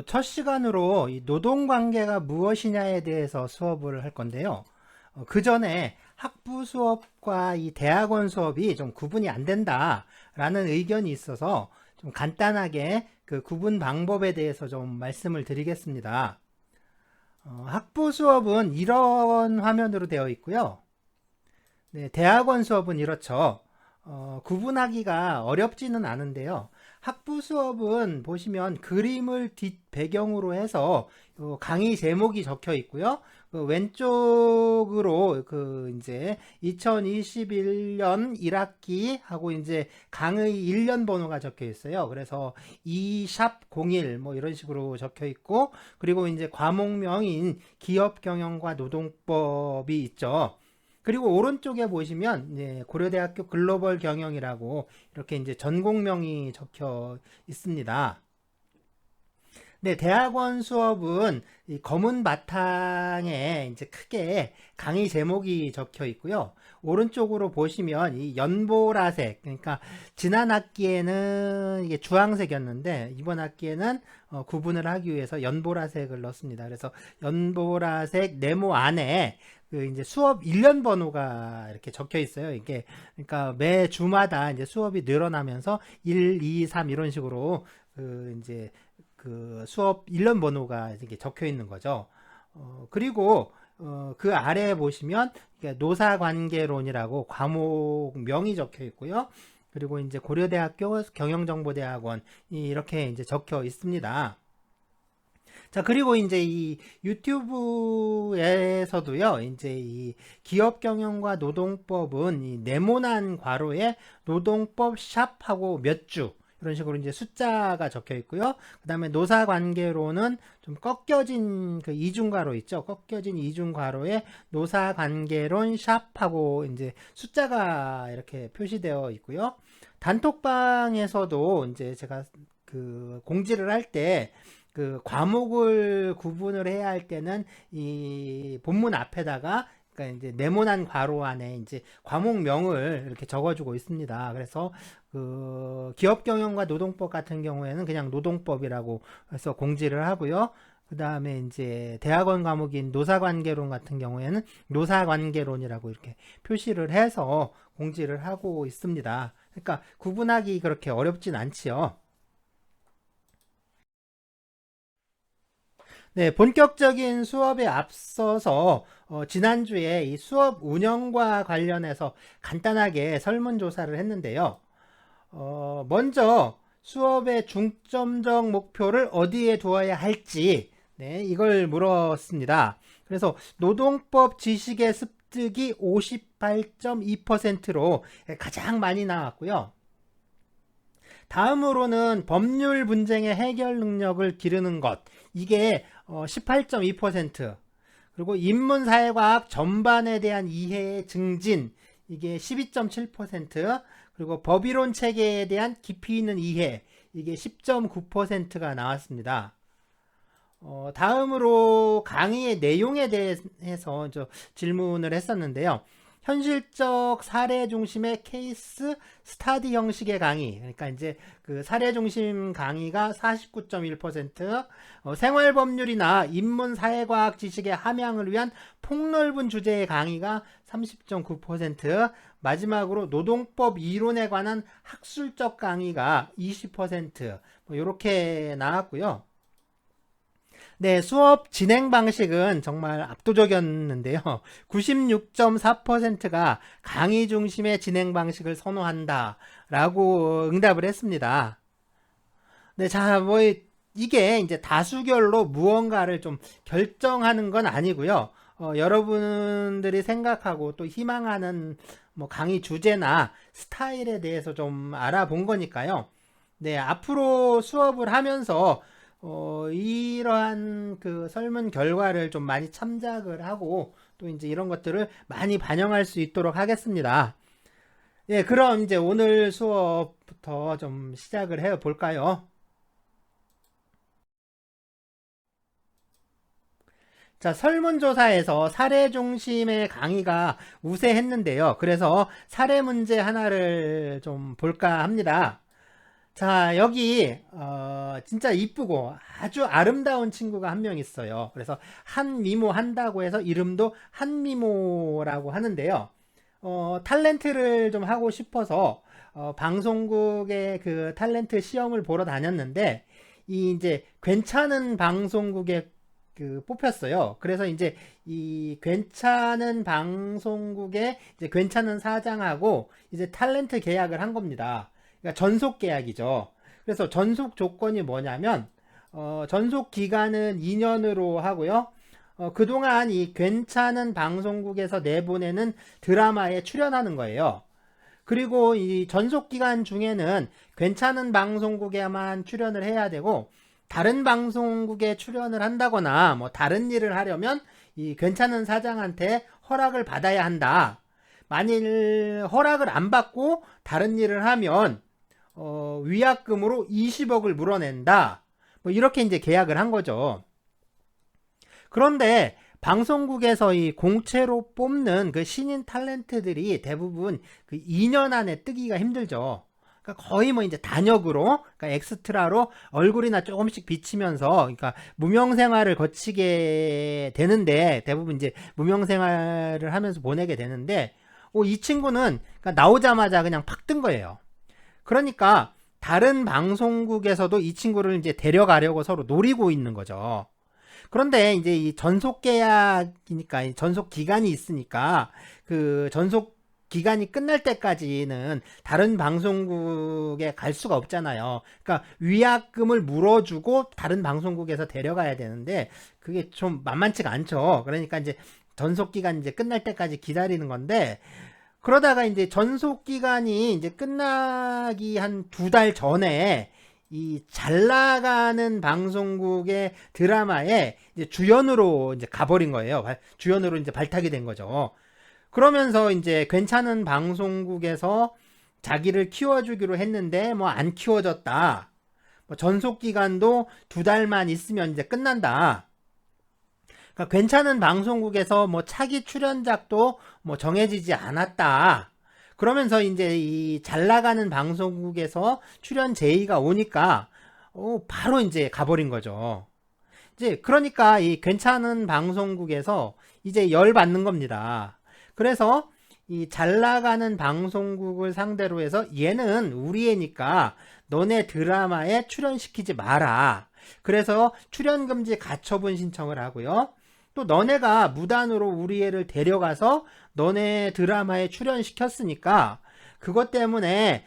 첫 시간으로 이 노동관계가 무엇이냐에 대해서 수업을 할 건데요. 그 전에 학부 수업과 이 대학원 수업이 좀 구분이 안 된다라는 의견이 있어서 좀 간단하게 그 구분 방법에 대해서 좀 말씀을 드리겠습니다. 학부 수업은 이런 화면으로 되어 있고요. 네, 대학원 수업은 이렇죠. 구분하기가 어렵지는 않은데요. 학부 수업은 보시면 그림을 뒷 배경으로 해서 강의 제목이 적혀 있고요. 그 왼쪽으로 그 이제 2021년 1학기 하고 이제 강의 1년 번호가 적혀 있어요. 그래서 2샵01 뭐 이런 식으로 적혀 있고, 그리고 이제 과목명인 기업 경영과 노동법이 있죠. 그리고 오른쪽에 보시면 고려대학교 글로벌 경영이라고 이렇게 이제 전공명이 적혀 있습니다. 네, 대학원 수업은 이 검은 바탕에 이제 크게 강의 제목이 적혀 있고요. 오른쪽으로 보시면 이 연보라색, 그러니까 지난 학기에는 이게 주황색이었는데 이번 학기에는 구분을 하기 위해서 연보라색을 넣습니다. 그래서 연보라색 네모 안에 그 이제 수업 1년 번호가 이렇게 적혀 있어요. 이게 그러니까 매 주마다 이제 수업이 늘어나면서 1, 2, 3 이런 식으로 그 이제 그 수업 1년 번호가 이렇게 적혀 있는 거죠. 그리고 그 아래에 보시면 노사관계론이라고 과목명이 적혀 있고요. 그리고 이제 고려대학교 경영정보대학원 이렇게 이제 적혀 있습니다. 자, 그리고 이제 이 유튜브에서도요, 이제 이 기업 경영과 노동법은 이 네모난 괄호에 노동법 샵하고 몇 주, 이런 식으로 이제 숫자가 적혀 있고요. 그 다음에 노사관계로는 좀 꺾여진 그 이중괄호 있죠. 꺾여진 이중괄호에 노사관계론 샵하고 이제 숫자가 이렇게 표시되어 있고요. 단톡방에서도 이제 제가 그 공지를 할 때 그 과목을 구분을 해야 할 때는 이 본문 앞에다가 그러니까 이제 네모난 괄호 안에 이제 과목명을 이렇게 적어주고 있습니다. 그래서 그 기업 경영과 노동법 같은 경우에는 그냥 노동법이라고 해서 공지를 하고요. 그 다음에 이제 대학원 과목인 노사관계론 같은 경우에는 노사관계론이라고 이렇게 표시를 해서 공지를 하고 있습니다. 그러니까 구분하기 그렇게 어렵진 않지요. 네, 본격적인 수업에 앞서서 지난주에 이 수업 운영과 관련해서 간단하게 설문조사를 했는데요. 먼저 수업의 중점적 목표를 어디에 두어야 할지, 네, 이걸 물었습니다. 그래서 노동법 지식의 습득이 58.2%로 가장 많이 나왔고요. 다음으로는 법률 분쟁의 해결 능력을 기르는 것, 이게 18.2%, 그리고 인문사회과학 전반에 대한 이해의 증진, 이게 12.7%, 그리고 법이론 체계에 대한 깊이 있는 이해, 이게 10.9%가 나왔습니다. 다음으로 강의의 내용에 대해서 질문을 했었는데요. 현실적 사례 중심의 케이스 스타디 형식의 강의, 그러니까 이제 그 사례 중심 강의가 49.1%, 생활법률이나 인문 사회과학 지식의 함양을 위한 폭넓은 주제의 강의가 30.9%, 마지막으로 노동법 이론에 관한 학술적 강의가 20%, 뭐 이렇게 나왔고요. 네, 수업 진행 방식은 정말 압도적이었는데요. 96.4%가 강의 중심의 진행 방식을 선호한다 라고 응답을 했습니다. 네, 자, 뭐 이게 이제 다수결로 무언가를 좀 결정하는 건 아니고요. 여러분들이 생각하고 또 희망하는 뭐 강의 주제나 스타일에 대해서 좀 알아본 거니까요. 네, 앞으로 수업을 하면서 이러한 그 설문 결과를 좀 많이 참작을 하고 또 이제 이런 것들을 많이 반영할 수 있도록 하겠습니다. 예, 그럼 이제 오늘 수업부터 좀 시작을 해 볼까요? 자, 설문조사에서 사례 중심의 강의가 우세했는데요. 그래서 사례 문제 하나를 좀 볼까 합니다. 자, 여기 진짜 이쁘고 아주 아름다운 친구가 한 명 있어요. 그래서 한미모 한다고 해서 이름도 한미모라고 하는데요. 탤런트를 좀 하고 싶어서 방송국의 그 탤런트 시험을 보러 다녔는데 이 이제 괜찮은 방송국에 그 뽑혔어요. 그래서 이제 이 괜찮은 방송국에 이제 괜찮은 사장하고 이제 탤런트 계약을 한 겁니다. 그러니까 전속 계약이죠. 그래서 전속 조건이 뭐냐면 전속 기간은 2년으로 하고요. 그동안 이 괜찮은 방송국에서 내보내는 드라마에 출연하는 거예요. 그리고 이 전속 기간 중에는 괜찮은 방송국에만 출연을 해야 되고 다른 방송국에 출연을 한다거나 뭐 다른 일을 하려면 이 괜찮은 사장한테 허락을 받아야 한다. 만일 허락을 안 받고 다른 일을 하면 위약금으로 20억을 물어낸다. 뭐 이렇게 이제 계약을 한 거죠. 그런데 방송국에서 이 공채로 뽑는 그 신인 탤런트들이 대부분 그 2년 안에 뜨기가 힘들죠. 그러니까 거의 뭐 이제 단역으로, 그러니까 엑스트라로 얼굴이나 조금씩 비치면서, 그러니까 무명 생활을 거치게 되는데, 대부분 이제 무명 생활을 하면서 보내게 되는데, 이 친구는 그러니까 나오자마자 그냥 팍 뜬 거예요. 그러니까 다른 방송국에서도 이 친구를 이제 데려가려고 서로 노리고 있는 거죠. 그런데 이제 이 전속 계약이니까 전속 기간이 있으니까 그 전속 기간이 끝날 때까지는 다른 방송국에 갈 수가 없잖아요. 그러니까 위약금을 물어주고 다른 방송국에서 데려가야 되는데 그게 좀 만만치가 않죠. 그러니까 이제 전속 기간 이제 끝날 때까지 기다리는 건데 그러다가 이제 전속 기간이 이제 끝나기 한 2달 전에 이 잘 나가는 방송국의 드라마에 이제 주연으로 이제 가버린 거예요. 주연으로 이제 발탁이 된 거죠. 그러면서 이제 괜찮은 방송국에서 자기를 키워주기로 했는데 뭐 안 키워졌다. 뭐 전속 기간도 2달만 있으면 이제 끝난다. 그러니까 괜찮은 방송국에서 뭐 차기 출연작도 뭐 정해지지 않았다. 그러면서 이제 이 잘 나가는 방송국에서 출연 제의가 오니까 바로 이제 가버린 거죠. 이제 그러니까 이 괜찮은 방송국에서 이제 열 받는 겁니다. 그래서 이 잘 나가는 방송국을 상대로 해서 얘는 우리 애니까 너네 드라마에 출연시키지 마라. 그래서 출연금지 가처분 신청을 하고요. 또 너네가 무단으로 우리 애를 데려가서 너네 드라마에 출연시켰으니까 그것 때문에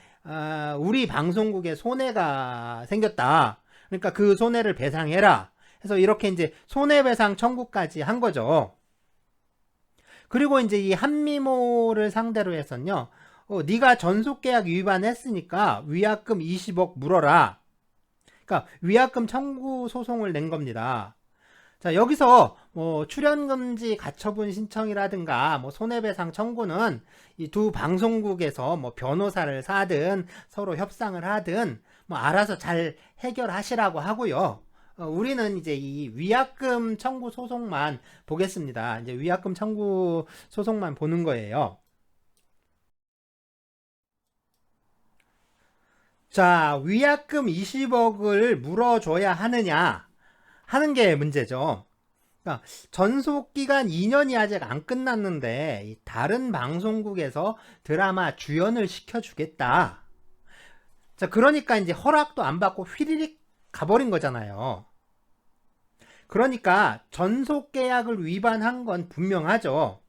우리 방송국에 손해가 생겼다. 그러니까 그 손해를 배상해라. 그래서 이렇게 이제 손해배상 청구까지 한 거죠. 그리고 이제 이 한미모를 상대로 해서는요. 네가 전속계약 위반했으니까 위약금 20억 물어라. 그러니까 위약금 청구 소송을 낸 겁니다. 자, 여기서 뭐 출연금지 가처분 신청이라든가 뭐 손해배상 청구는 이 두 방송국에서 뭐 변호사를 사든 서로 협상을 하든 뭐 알아서 잘 해결하시라고 하고요. 우리는 이제 이 위약금 청구 소송만 보겠습니다. 이제 위약금 청구 소송만 보는 거예요. 자, 위약금 20억을 물어줘야 하느냐 하는 게 문제죠. 그러니까 전속기간 2년이 아직 안 끝났는데 다른 방송국에서 드라마 주연을 시켜주겠다. 자, 그러니까 이제 허락도 안 받고 휘리릭 가버린 거잖아요. 그러니까 전속 계약을 위반한 건 분명하죠.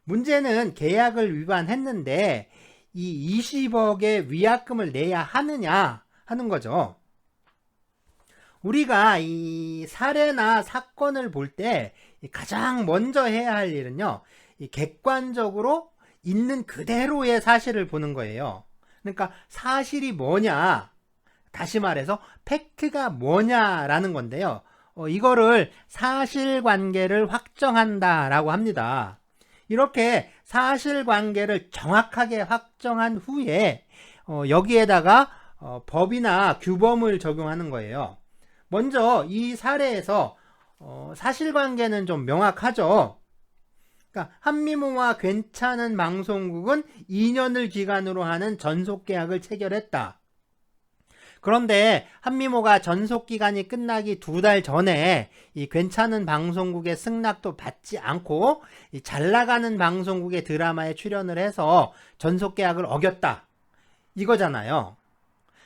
문제는 계약을 위반했는데 이 20억의 위약금을 내야 하느냐 하는 거죠. 우리가 이 사례나 사건을 볼 때 가장 먼저 해야 할 일은요, 객관적으로 있는 그대로의 사실을 보는 거예요. 그러니까 사실이 뭐냐, 다시 말해서 팩트가 뭐냐라는 건데요. 이거를 사실관계를 확정한다라고 합니다. 이렇게 사실관계를 정확하게 확정한 후에 여기에다가 법이나 규범을 적용하는 거예요. 먼저 이 사례에서 사실관계는 좀 명확하죠. 그러니까 한미모와 괜찮은 방송국은 2년을 기간으로 하는 전속계약을 체결했다. 그런데 한미모가 전속기간이 끝나기 2달 전에 이 괜찮은 방송국의 승낙도 받지 않고 이 잘나가는 방송국의 드라마에 출연을 해서 전속계약을 어겼다. 이거잖아요.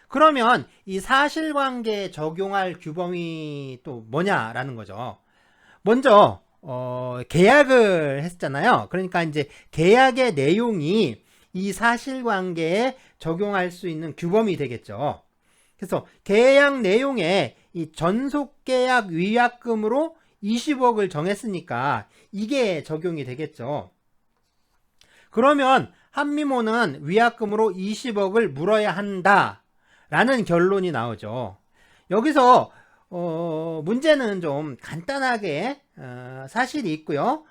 그러면 이 사실관계에 적용할 규범이 또 뭐냐라는 거죠. 먼저 계약을 했잖아요. 그러니까 이제 계약의 내용이 이 사실관계에 적용할 수 있는 규범이 되겠죠. 그래서 계약 내용에 이 전속계약 위약금으로 20억을 정했으니까 이게 적용이 되겠죠. 그러면 한미모는 위약금으로 20억을 물어야 한다 라는 결론이 나오죠. 여기서 문제는 좀 간단하게 사실이 있고요.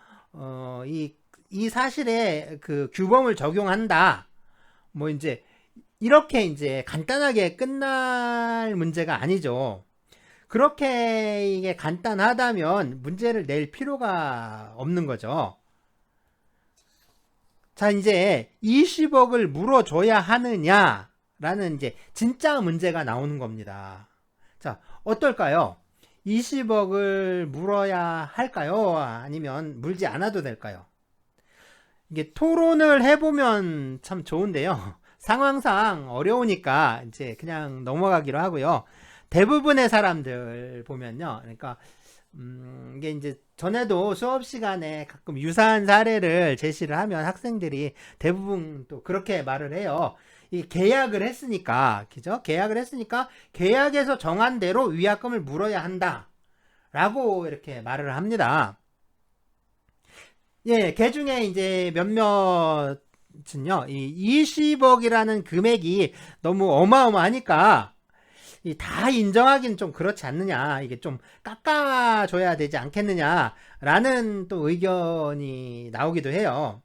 이 사실에 그 규범을 적용한다. 뭐 이제 이렇게 이제 간단하게 끝날 문제가 아니죠. 그렇게 이게 간단하다면 문제를 낼 필요가 없는 거죠. 자, 이제 20억을 물어줘야 하느냐라는 이제 진짜 문제가 나오는 겁니다. 자, 어떨까요? 20억을 물어야 할까요? 아니면 물지 않아도 될까요? 이게 토론을 해보면 참 좋은데요. 상황상 어려우니까 이제 그냥 넘어가기로 하고요. 대부분의 사람들 보면요. 그러니까 이게 이제 전에도 수업 시간에 가끔 유사한 사례를 제시를 하면 학생들이 대부분 또 그렇게 말을 해요. 이 계약을 했으니까, 그죠? 계약을 했으니까 계약에서 정한 대로 위약금을 물어야 한다. 라고 이렇게 말을 합니다. 예, 그 중에 이제 몇몇은요, 이 20억이라는 금액이 너무 어마어마하니까 다 인정하기는 좀 그렇지 않느냐, 이게 좀 깎아줘야 되지 않겠느냐 라는 또 의견이 나오기도 해요.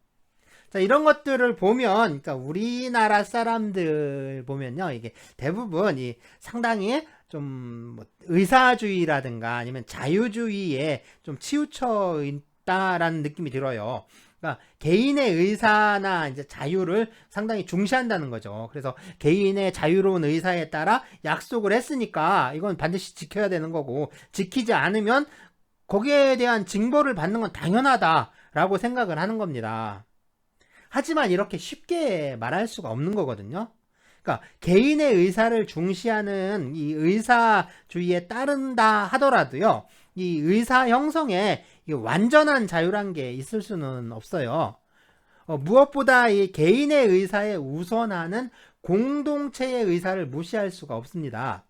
자, 이런 것들을 보면, 그러니까 우리나라 사람들 보면요, 이게 대부분 상당히 좀 의사주의라든가 아니면 자유주의에 좀 치우쳐 있다라는 느낌이 들어요. 그러니까 개인의 의사나 이제 자유를 상당히 중시한다는 거죠. 그래서 개인의 자유로운 의사에 따라 약속을 했으니까 이건 반드시 지켜야 되는 거고, 지키지 않으면 거기에 대한 징벌을 받는 건 당연하다라고 생각을 하는 겁니다. 하지만 이렇게 쉽게 말할 수가 없는 거거든요. 그러니까 개인의 의사를 중시하는 이 의사주의에 따른다 하더라도요, 이 의사 형성에 완전한 자유란 게 있을 수는 없어요. 무엇보다 이 개인의 의사에 우선하는 공동체의 의사를 무시할 수가 없습니다.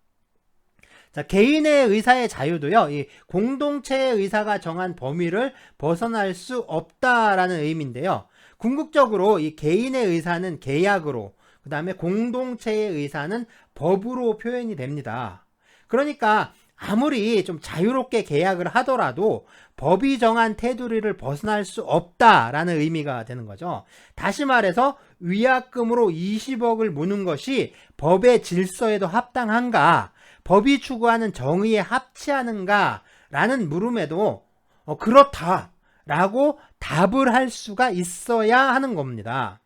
자, 개인의 의사의 자유도요, 이 공동체의 의사가 정한 범위를 벗어날 수 없다라는 의미인데요. 궁극적으로 이 개인의 의사는 계약으로, 그 다음에 공동체의 의사는 법으로 표현이 됩니다. 그러니까 아무리 좀 자유롭게 계약을 하더라도 법이 정한 테두리를 벗어날 수 없다라는 의미가 되는 거죠. 다시 말해서 위약금으로 20억을 무는 것이 법의 질서에도 합당한가, 법이 추구하는 정의에 합치하는가 라는 물음에도 그렇다라고 답을 할 수가 있어야 하는 겁니다.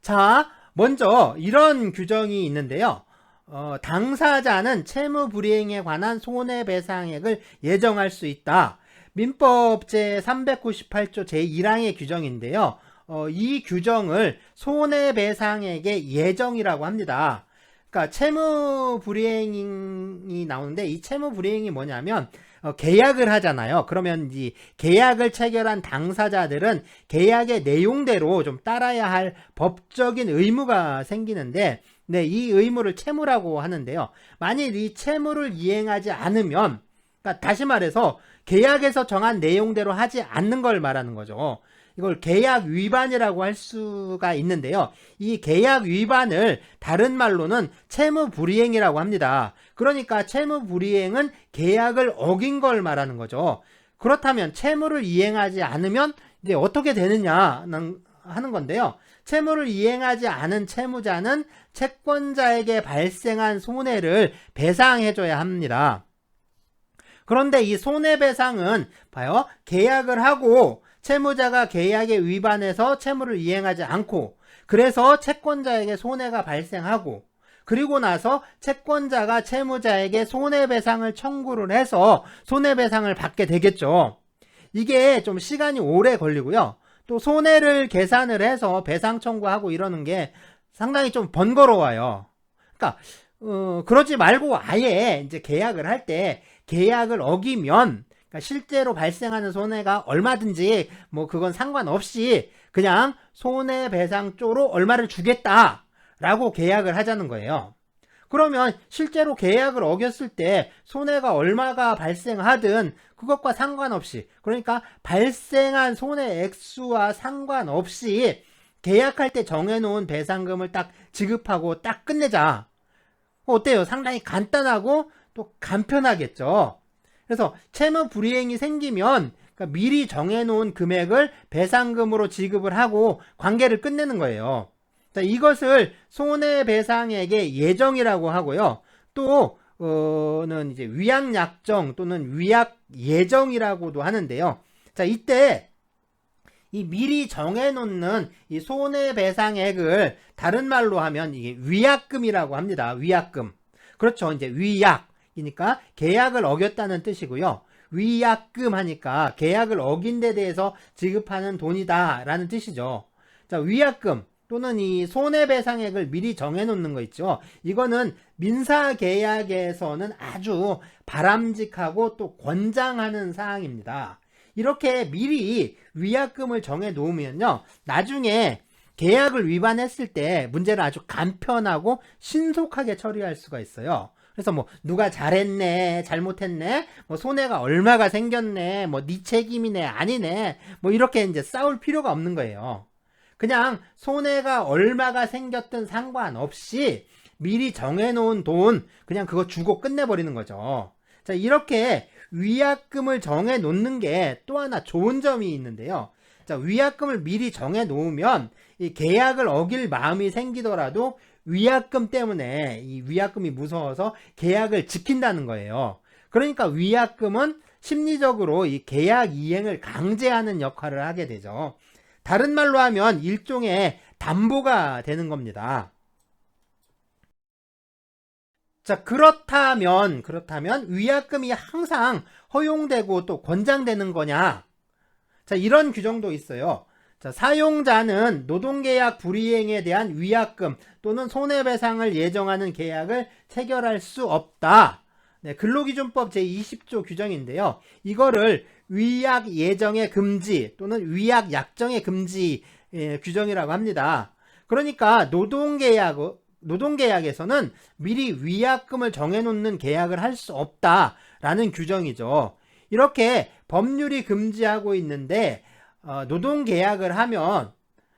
자, 먼저 이런 규정이 있는데요. 당사자는 채무 불이행에 관한 손해배상액을 예정할 수 있다. 민법 제398조 제1항의 규정인데요. 이 규정을 손해배상액의 예정이라고 합니다. 그러니까 채무 불이행이 나오는데, 이 채무 불이행이 뭐냐면 계약을 하잖아요. 그러면 이 계약을 체결한 당사자들은 계약의 내용대로 좀 따라야 할 법적인 의무가 생기는데, 네, 이 의무를 채무라고 하는데요. 만일 이 채무를 이행하지 않으면, 그러니까 다시 말해서 계약에서 정한 내용대로 하지 않는 걸 말하는 거죠. 이걸 계약 위반이라고 할 수가 있는데요. 이 계약 위반을 다른 말로는 채무 불이행이라고 합니다. 그러니까 채무 불이행은 계약을 어긴 걸 말하는 거죠. 그렇다면 채무를 이행하지 않으면 이제 어떻게 되느냐 하는 건데요. 채무를 이행하지 않은 채무자는 채권자에게 발생한 손해를 배상해줘야 합니다. 그런데 이 손해배상은 봐요, 계약을 하고 채무자가 계약에 위반해서 채무를 이행하지 않고 그래서 채권자에게 손해가 발생하고 그리고 나서 채권자가 채무자에게 손해배상을 청구를 해서 손해배상을 받게 되겠죠. 이게 좀 시간이 오래 걸리고요. 또 손해를 계산을 해서 배상 청구하고 이러는 게 상당히 좀 번거로워요. 그러니까 그러지 말고 아예 이제 계약을 할 때 계약을 어기면 그러니까 실제로 발생하는 손해가 얼마든지 뭐 그건 상관없이 그냥 손해배상 쪽으로 얼마를 주겠다라고 계약을 하자는 거예요. 그러면 실제로 계약을 어겼을 때 손해가 얼마가 발생하든 그것과 상관없이 그러니까 발생한 손해 액수와 상관없이 계약할 때 정해놓은 배상금을 딱 지급하고 딱 끝내자. 어때요? 상당히 간단하고 또 간편하겠죠. 그래서 채무 불이행이 생기면 그러니까 미리 정해놓은 금액을 배상금으로 지급을 하고 관계를 끝내는 거예요. 자, 이것을 손해배상액의 예정이라고 하고요. 또는 이제 위약약정 또는 위약예정이라고도 하는데요. 자, 이때 이 미리 정해놓는 이 손해배상액을 다른 말로 하면 이게 위약금이라고 합니다. 위약금. 그렇죠. 이제 위약이니까 계약을 어겼다는 뜻이고요. 위약금 하니까 계약을 어긴 데 대해서 지급하는 돈이다 라는 뜻이죠. 자, 위약금 또는 이 손해배상액을 미리 정해놓는 거 있죠. 이거는 민사계약에서는 아주 바람직하고 또 권장하는 사항입니다. 이렇게 미리 위약금을 정해 놓으면요, 나중에 계약을 위반했을 때 문제를 아주 간편하고 신속하게 처리할 수가 있어요. 그래서 뭐 누가 잘했네, 잘못했네, 뭐 손해가 얼마가 생겼네, 뭐 네 책임이네, 아니네, 뭐 이렇게 이제 싸울 필요가 없는 거예요. 그냥 손해가 얼마가 생겼든 상관없이 미리 정해놓은 돈 그냥 그거 주고 끝내버리는 거죠. 자, 이렇게 위약금을 정해 놓는 게 또 하나 좋은 점이 있는데요. 자, 위약금을 미리 정해 놓으면 이 계약을 어길 마음이 생기더라도 위약금 때문에 이 위약금이 무서워서 계약을 지킨다는 거예요. 그러니까 위약금은 심리적으로 이 계약 이행을 강제하는 역할을 하게 되죠. 다른 말로 하면 일종의 담보가 되는 겁니다. 자, 그렇다면 위약금이 항상 허용되고 또 권장되는 거냐? 자, 이런 규정도 있어요. 자, 사용자는 노동계약 불이행에 대한 위약금 또는 손해배상을 예정하는 계약을 체결할 수 없다. 네, 근로기준법 제20조 규정인데요. 이거를 위약 예정의 금지 또는 위약 약정의 금지 규정이라고 합니다. 그러니까 노동계약에서는 미리 위약금을 정해놓는 계약을 할 수 없다라는 규정이죠. 이렇게 법률이 금지하고 있는데 노동계약을 하면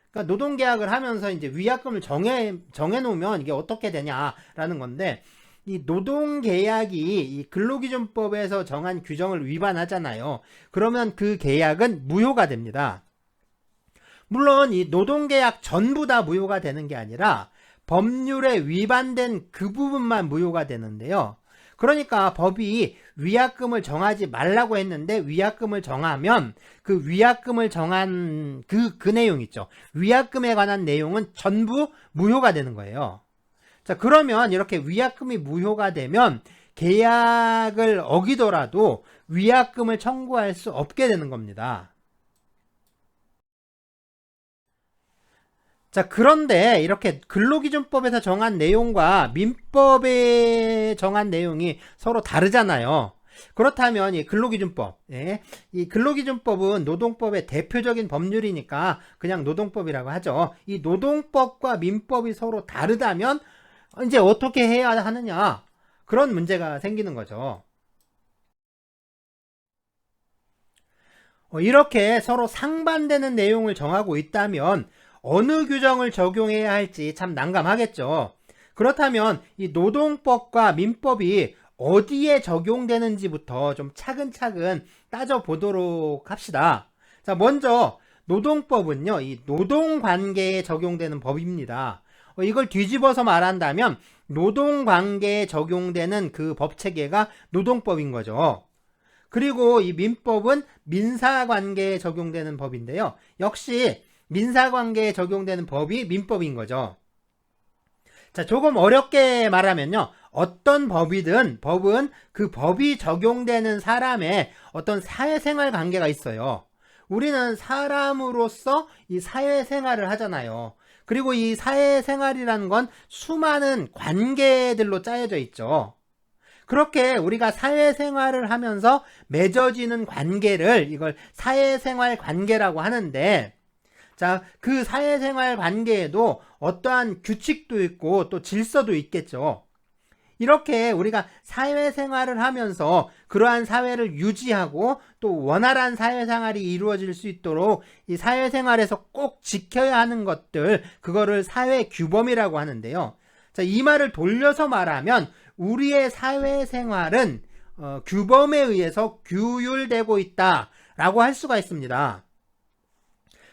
그러니까 노동계약을 하면서 이제 위약금을 정해놓으면 이게 어떻게 되냐라는 건데 이 노동계약이 이 근로기준법에서 정한 규정을 위반하잖아요. 그러면 그 계약은 무효가 됩니다. 물론 이 노동계약 전부 다 무효가 되는 게 아니라 법률에 위반된 그 부분만 무효가 되는데요. 그러니까 법이 위약금을 정하지 말라고 했는데 위약금을 정하면 그 위약금을 정한 그 내용 있죠. 위약금에 관한 내용은 전부 무효가 되는 거예요. 자, 그러면 이렇게 위약금이 무효가 되면 계약을 어기더라도 위약금을 청구할 수 없게 되는 겁니다. 자, 그런데 이렇게 근로기준법에서 정한 내용과 민법에 정한 내용이 서로 다르잖아요. 그렇다면 이 근로기준법, 이 근로기준법은 노동법의 대표적인 법률이니까 그냥 노동법이라고 하죠. 이 노동법과 민법이 서로 다르다면 이제 어떻게 해야 하느냐, 그런 문제가 생기는 거죠. 이렇게 서로 상반되는 내용을 정하고 있다면 어느 규정을 적용해야 할지 참 난감하겠죠. 그렇다면 이 노동법과 민법이 어디에 적용되는지부터 좀 차근차근 따져보도록 합시다. 자, 먼저 노동법은요, 이 노동관계에 적용되는 법입니다. 이걸 뒤집어서 말한다면 노동관계에 적용되는 그 법체계가 노동법인 거죠. 그리고 이 민법은 민사관계에 적용되는 법인데요. 역시 민사관계에 적용되는 법이 민법인 거죠. 자, 조금 어렵게 말하면요. 어떤 법이든 법은 그 법이 적용되는 사람의 어떤 사회생활 관계가 있어요. 우리는 사람으로서 이 사회생활을 하잖아요. 그리고 이 사회생활이라는 건 수많은 관계들로 짜여져 있죠. 그렇게 우리가 사회생활을 하면서 맺어지는 관계를 이걸 사회생활 관계라고 하는데, 자, 그 사회생활 관계에도 어떠한 규칙도 있고 또 질서도 있겠죠. 이렇게 우리가 사회생활을 하면서 그러한 사회를 유지하고 또 원활한 사회생활이 이루어질 수 있도록 이 사회생활에서 꼭 지켜야 하는 것들, 그거를 사회규범이라고 하는데요. 자, 이 말을 돌려서 말하면 우리의 사회생활은 규범에 의해서 규율되고 있다라고 할 수가 있습니다.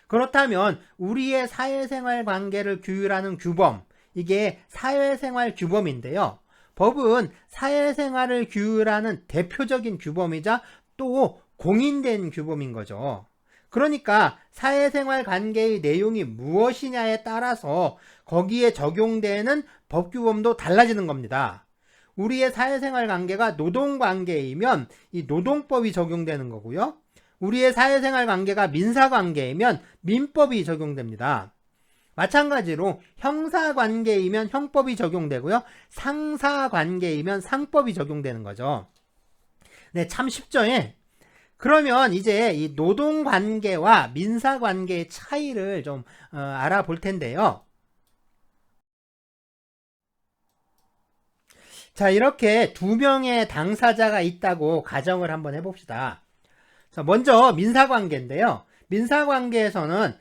그렇다면 우리의 사회생활 관계를 규율하는 규범, 이게 사회생활 규범인데요. 법은 사회생활을 규율하는 대표적인 규범이자 또 공인된 규범인 거죠. 그러니까 사회생활 관계의 내용이 무엇이냐에 따라서 거기에 적용되는 법규범도 달라지는 겁니다. 우리의 사회생활 관계가 노동관계이면 이 노동법이 적용되는 거고요. 우리의 사회생활 관계가 민사관계이면 민법이 적용됩니다. 마찬가지로 형사관계이면 형법이 적용되고요. 상사관계이면 상법이 적용되는 거죠. 네, 참 쉽죠? 예? 그러면 이제 이 노동관계와 민사관계의 차이를 좀 알아볼 텐데요. 자, 이렇게 두 명의 당사자가 있다고 가정을 한번 해봅시다. 자, 먼저 민사관계인데요. 민사관계에서는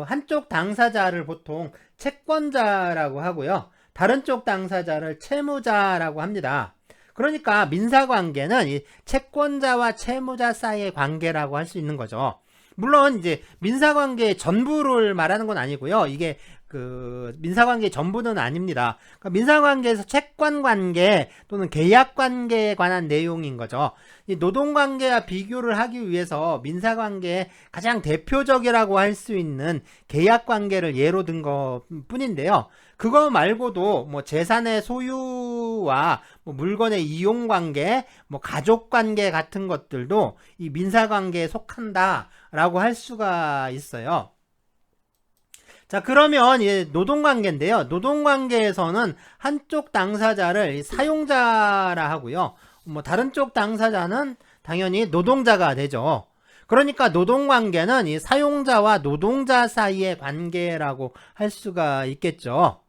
한쪽 당사자를 보통 채권자라고 하고요. 다른 쪽 당사자를 채무자라고 합니다. 그러니까 민사관계는 이 채권자와 채무자 사이의 관계라고 할 수 있는 거죠. 물론 이제 민사관계의 전부를 말하는 건 아니고요. 이게 민사관계의 전부는 아닙니다. 그러니까 민사관계에서 채권관계 또는 계약관계에 관한 내용인 거죠. 이 노동관계와 비교를 하기 위해서 민사관계의 가장 대표적이라고 할 수 있는 계약관계를 예로 든 것 뿐인데요. 그거 말고도 뭐 재산의 소유와 뭐 물건의 이용관계, 뭐 가족관계 같은 것들도 이 민사관계에 속한다라고 할 수가 있어요. 자, 그러면 노동관계인데요. 노동관계에서는 한쪽 당사자를 사용자라 하고요. 뭐 다른 쪽 당사자는 당연히 노동자가 되죠. 그러니까 노동관계는 이 사용자와 노동자 사이의 관계라고 할 수가 있겠죠.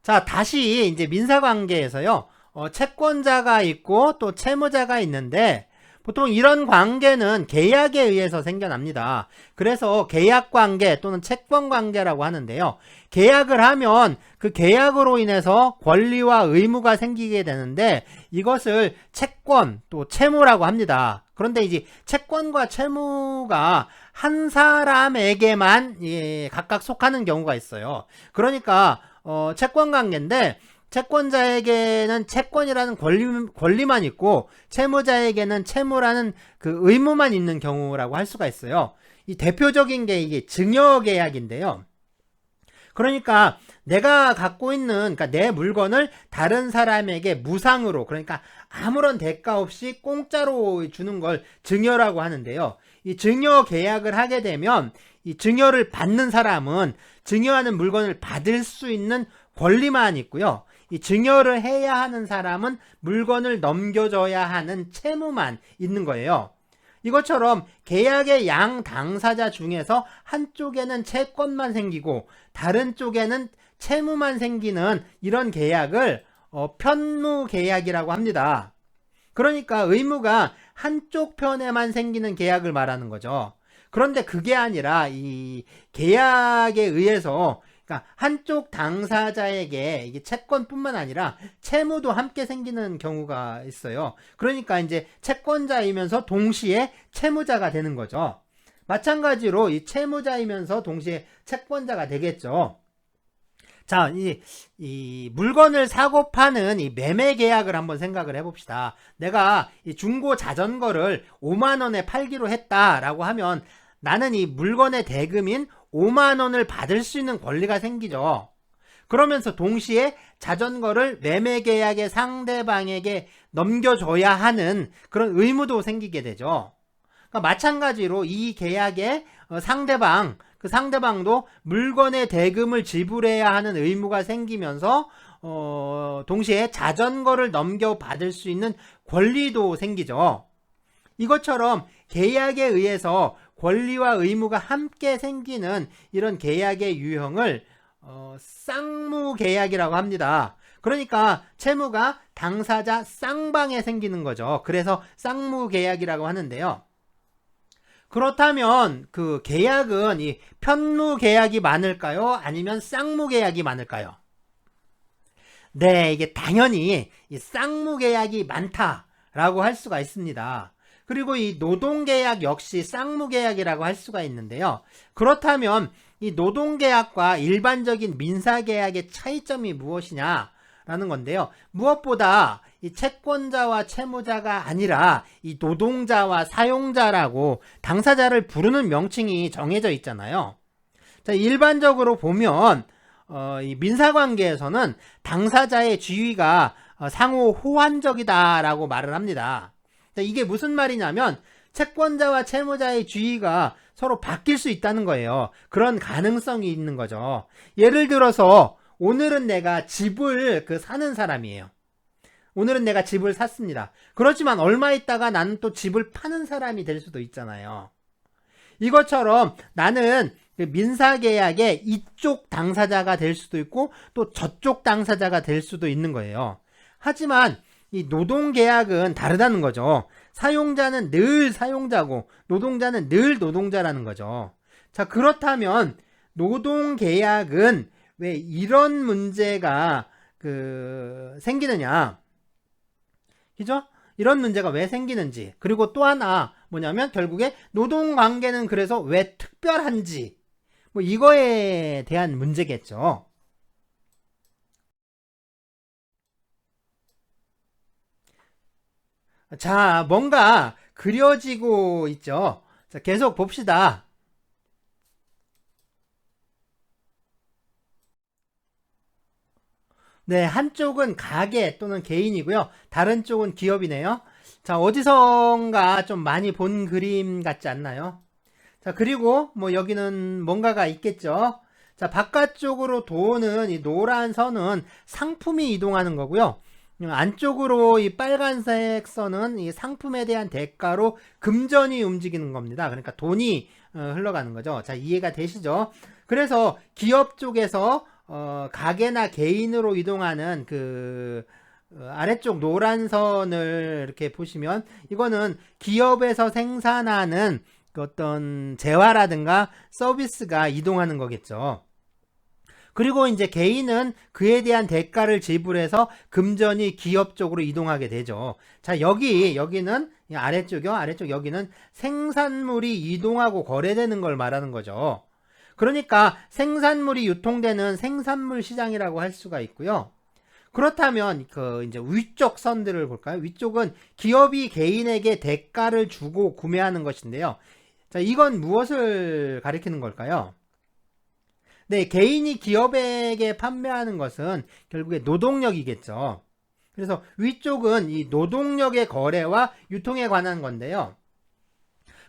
자, 다시 이제 민사관계에서요. 채권자가 있고 또 채무자가 있는데 보통 이런 관계는 계약에 의해서 생겨납니다. 그래서 계약관계 또는 채권관계라고 하는데요. 계약을 하면 그 계약으로 인해서 권리와 의무가 생기게 되는데 이것을 채권 또 채무라고 합니다. 그런데 이제 채권과 채무가 한 사람에게만 각각 속하는 경우가 있어요. 그러니까 채권관계인데 채권자에게는 채권이라는 권리만 있고 채무자에게는 채무라는 그 의무만 있는 경우라고 할 수가 있어요. 이 대표적인 게 이게 증여계약인데요. 그러니까 내가 갖고 있는 그러니까 내 물건을 다른 사람에게 무상으로 그러니까 아무런 대가 없이 공짜로 주는 걸 증여라고 하는데요. 이 증여 계약을 하게 되면 이 증여를 받는 사람은 증여하는 물건을 받을 수 있는 권리만 있고요. 이 증여를 해야 하는 사람은 물건을 넘겨줘야 하는 채무만 있는 거예요. 이것처럼 계약의 양 당사자 중에서 한쪽에는 채권만 생기고 다른 쪽에는 채무만 생기는 이런 계약을 편무 계약이라고 합니다. 그러니까 의무가 한쪽 편에만 생기는 계약을 말하는 거죠. 그런데 그게 아니라 이 계약에 의해서 그러니까 한쪽 당사자에게 이게 채권뿐만 아니라 채무도 함께 생기는 경우가 있어요. 그러니까 이제 채권자이면서 동시에 채무자가 되는 거죠. 마찬가지로 이 채무자이면서 동시에 채권자가 되겠죠. 자, 이 물건을 사고 파는 이 매매 계약을 한번 생각을 해봅시다. 내가 이 중고 자전거를 5만원에 팔기로 했다라고 하면 나는 이 물건의 대금인 5만원을 받을 수 있는 권리가 생기죠. 그러면서 동시에 자전거를 매매 계약의 상대방에게 넘겨줘야 하는 그런 의무도 생기게 되죠. 그러니까 마찬가지로 이 계약의 상대방, 그 상대방도 물건의 대금을 지불해야 하는 의무가 생기면서 동시에 자전거를 넘겨받을 수 있는 권리도 생기죠. 이것처럼 계약에 의해서 권리와 의무가 함께 생기는 이런 계약의 유형을 쌍무계약이라고 합니다. 그러니까 채무가 당사자 쌍방에 생기는 거죠. 그래서 쌍무계약이라고 하는데요. 그렇다면 그 계약은 이 편무계약이 많을까요? 아니면 쌍무계약이 많을까요? 네, 이게 당연히 이 쌍무계약이 많다라고 할 수가 있습니다. 그리고 이 노동계약 역시 쌍무계약이라고 할 수가 있는데요. 그렇다면 이 노동계약과 일반적인 민사계약의 차이점이 무엇이냐라는 건데요. 무엇보다 이 채권자와 채무자가 아니라 이 노동자와 사용자라고 당사자를 부르는 명칭이 정해져 있잖아요. 자, 일반적으로 보면 이 민사관계에서는 당사자의 지위가 상호 호환적이다라고 말을 합니다. 자, 이게 무슨 말이냐면 채권자와 채무자의 지위가 서로 바뀔 수 있다는 거예요. 그런 가능성이 있는 거죠. 예를 들어서 오늘은 내가 집을 사는 사람이에요. 오늘은 내가 집을 샀습니다. 그렇지만 얼마 있다가 나는 또 집을 파는 사람이 될 수도 있잖아요. 이것처럼 나는 민사계약의 이쪽 당사자가 될 수도 있고 또 저쪽 당사자가 될 수도 있는 거예요. 하지만 이 노동계약은 다르다는 거죠. 사용자는 늘 사용자고 노동자는 늘 노동자라는 거죠. 자, 그렇다면 노동계약은 왜 이런 문제가 생기느냐? 그죠? 이런 문제가 왜 생기는지, 그리고 또 하나 뭐냐면 결국에 노동관계는 그래서 왜 특별한지, 뭐 이거에 대한 문제겠죠. 자, 뭔가 그려지고 있죠. 자, 계속 봅시다. 네, 한쪽은 가게 또는 개인이고요. 다른 쪽은 기업이네요. 자, 어디선가 좀 많이 본 그림 같지 않나요? 자, 그리고 뭐 여기는 뭔가가 있겠죠. 자, 바깥쪽으로 도는 이 노란 선은 상품이 이동하는 거고요. 안쪽으로 이 빨간색 선은 이 상품에 대한 대가로 금전이 움직이는 겁니다. 그러니까 돈이 흘러가는 거죠. 자, 이해가 되시죠? 그래서 기업 쪽에서 가게나 개인으로 이동하는 아래쪽 노란 선을 이렇게 보시면 이거는 기업에서 생산하는 어떤 재화라든가 서비스가 이동하는 거겠죠. 그리고 이제 개인은 그에 대한 대가를 지불해서 금전이 기업 쪽으로 이동하게 되죠. 자, 여기는 아래쪽이요. 아래쪽 여기는 생산물이 이동하고 거래되는 걸 말하는 거죠. 그러니까 생산물이 유통되는 생산물 시장이라고 할 수가 있고요. 그렇다면 이제 위쪽 선들을 볼까요? 위쪽은 기업이 개인에게 대가를 주고 구매하는 것인데요. 자, 이건 무엇을 가리키는 걸까요? 네, 개인이 기업에게 판매하는 것은 결국에 노동력이겠죠. 그래서 위쪽은 이 노동력의 거래와 유통에 관한 건데요.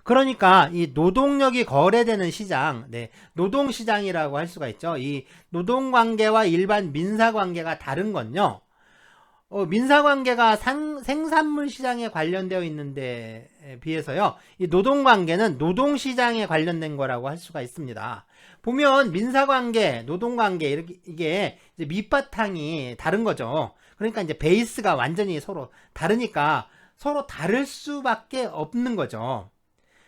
그러니까 이 노동력이 거래되는 시장, 네, 노동시장이라고 할 수가 있죠. 이 노동관계와 일반 민사관계가 다른 건요. 민사관계가 생산물 시장에 관련되어 있는데 비해서요, 이 노동관계는 노동시장에 관련된 거라고 할 수가 있습니다. 보면 민사관계, 노동관계 이게 이제 밑바탕이 다른 거죠. 그러니까 이제 베이스가 완전히 서로 다르니까 서로 다를 수밖에 없는 거죠.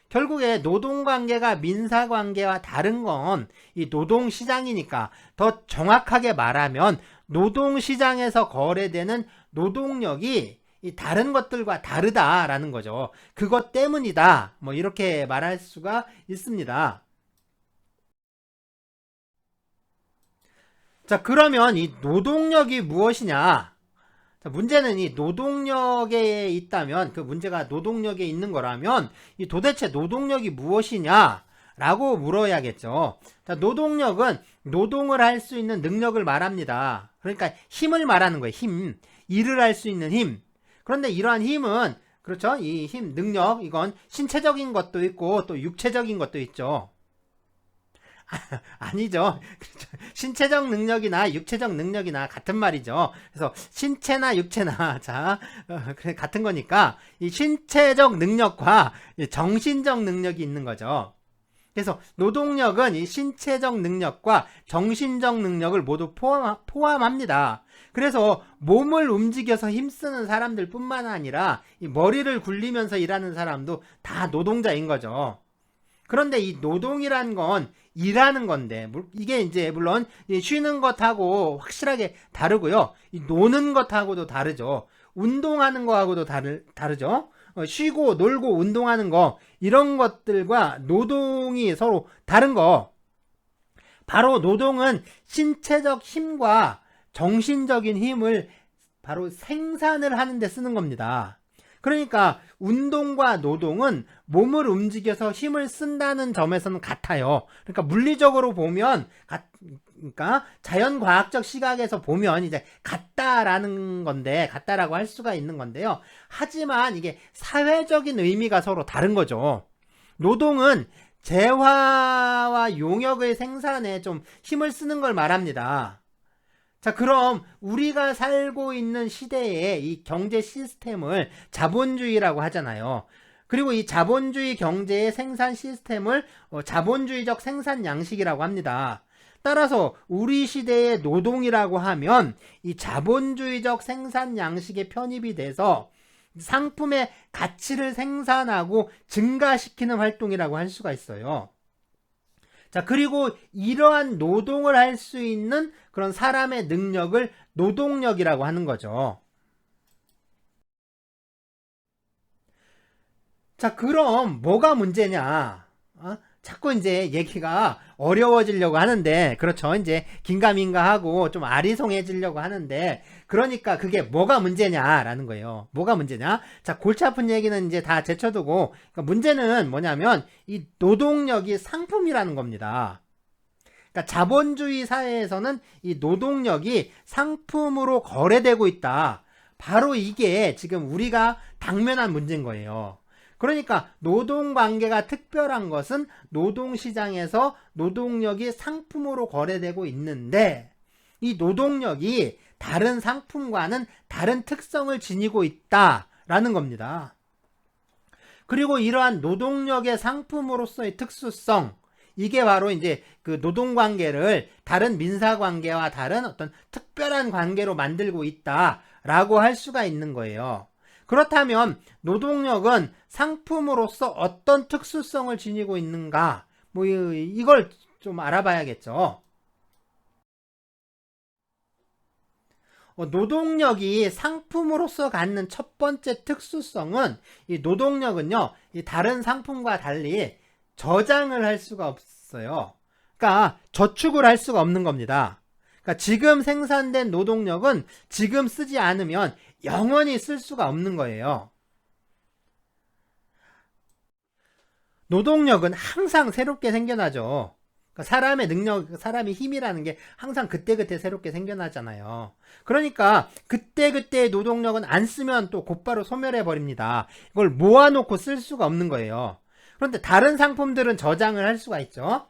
결국에 노동관계가 민사관계와 다른 건 이 노동시장이니까, 더 정확하게 말하면 노동시장에서 거래되는 노동력이 이 다른 것들과 다르다라는 거죠. 그것 때문이다, 뭐 이렇게 말할 수가 있습니다. 자, 그러면 이 노동력이 무엇이냐? 자, 문제는 이 노동력에 있다면, 그 문제가 노동력에 있는 거라면, 이 도대체 노동력이 무엇이냐? 라고 물어야겠죠. 자, 노동력은 노동을 할 수 있는 능력을 말합니다. 그러니까 힘을 말하는 거예요. 힘. 일을 할 수 있는 힘. 그런데 이러한 힘은, 그렇죠? 이 힘, 능력, 이건 신체적인 것도 있고, 또 육체적인 것도 있죠. 아니죠. 신체적 능력이나 육체적 능력이나 같은 말이죠. 그래서 신체나 육체나 자 같은 거니까 이 신체적 능력과 정신적 능력이 있는 거죠. 그래서 노동력은 이 신체적 능력과 정신적 능력을 모두 포함합니다. 그래서 몸을 움직여서 힘쓰는 사람들 뿐만 아니라 이 머리를 굴리면서 일하는 사람도 다 노동자인 거죠. 그런데 이 노동이란 건 일하는 건데, 이게 이제 물론 쉬는 것하고 확실하게 다르고요. 이 노는 것하고도 다르죠. 운동하는 거하고도 다르죠. 쉬고 놀고 운동하는 거, 이런 것들과 노동이 서로 다른 거. 바로 노동은 신체적 힘과 정신적인 힘을 바로 생산을 하는 데 쓰는 겁니다. 그러니까 운동과 노동은 몸을 움직여서 힘을 쓴다는 점에서는 같아요. 그러니까 물리적으로 보면, 그러니까 자연과학적 시각에서 보면 이제 같다라는 건데, 같다라고 할 수가 있는 건데요. 하지만 이게 사회적인 의미가 서로 다른 거죠. 노동은 재화와 용역의 생산에 좀 힘을 쓰는 걸 말합니다. 자, 그럼 우리가 살고 있는 시대의 이 경제 시스템을 자본주의라고 하잖아요. 그리고 이 자본주의 경제의 생산 시스템을 자본주의적 생산 양식이라고 합니다. 따라서 우리 시대의 노동이라고 하면 이 자본주의적 생산 양식에 편입이 돼서 상품의 가치를 생산하고 증가시키는 활동이라고 할 수가 있어요. 자, 그리고 이러한 노동을 할 수 있는 그런 사람의 능력을 노동력이라고 하는 거죠. 자, 그럼 뭐가 문제냐? 자꾸 이제 얘기가 어려워지려고 하는데, 그렇죠. 이제 긴가민가하고 좀 아리송해지려고 하는데, 그러니까 그게 뭐가 문제냐라는 거예요. 뭐가 문제냐? 자, 골치 아픈 얘기는 이제 다 제쳐두고, 그러니까 문제는 뭐냐면 이 노동력이 상품이라는 겁니다. 그러니까 자본주의 사회에서는 이 노동력이 상품으로 거래되고 있다. 바로 이게 지금 우리가 당면한 문제인 거예요. 그러니까 노동관계가 특별한 것은 노동시장에서 노동력이 상품으로 거래되고 있는데, 이 노동력이 다른 상품과는 다른 특성을 지니고 있다라는 겁니다. 그리고 이러한 노동력의 상품으로서의 특수성, 이게 바로 이제 그 노동관계를 다른 민사관계와 다른 어떤 특별한 관계로 만들고 있다라고 할 수가 있는 거예요. 그렇다면 노동력은 상품으로서 어떤 특수성을 지니고 있는가? 뭐 이걸 좀 알아봐야겠죠. 노동력이 상품으로서 갖는 첫 번째 특수성은, 이 노동력은요, 이 다른 상품과 달리 저장을 할 수가 없어요. 그러니까 저축을 할 수가 없는 겁니다. 그러니까 지금 생산된 노동력은 지금 쓰지 않으면 영원히 쓸 수가 없는 거예요. 노동력은 항상 새롭게 생겨나죠. 그러니까 사람의 능력, 사람의 힘이라는 게 항상 그때그때 새롭게 생겨나잖아요. 그러니까 그때그때의 노동력은 안 쓰면 또 곧바로 소멸해 버립니다. 이걸 모아놓고 쓸 수가 없는 거예요. 그런데 다른 상품들은 저장을 할 수가 있죠.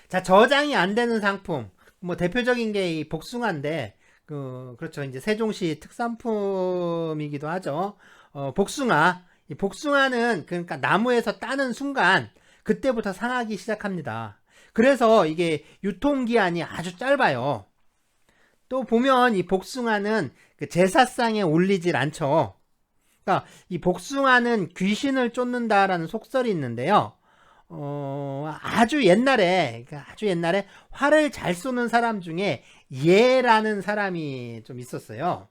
자, 저장이 안 되는 상품, 뭐 대표적인 게 이 복숭아인데, 그렇죠. 이제 세종시 특산품이기도 하죠. 복숭아. 이 복숭아는 그러니까 나무에서 따는 순간 그때부터 상하기 시작합니다. 그래서 이게 유통기한이 아주 짧아요. 또 보면 이 복숭아는 그 제사상에 올리질 않죠. 그러니까 이 복숭아는 귀신을 쫓는다라는 속설이 있는데요. 아주 옛날에 활을 잘 쏘는 사람 중에 예라는 사람이 좀 있었어요.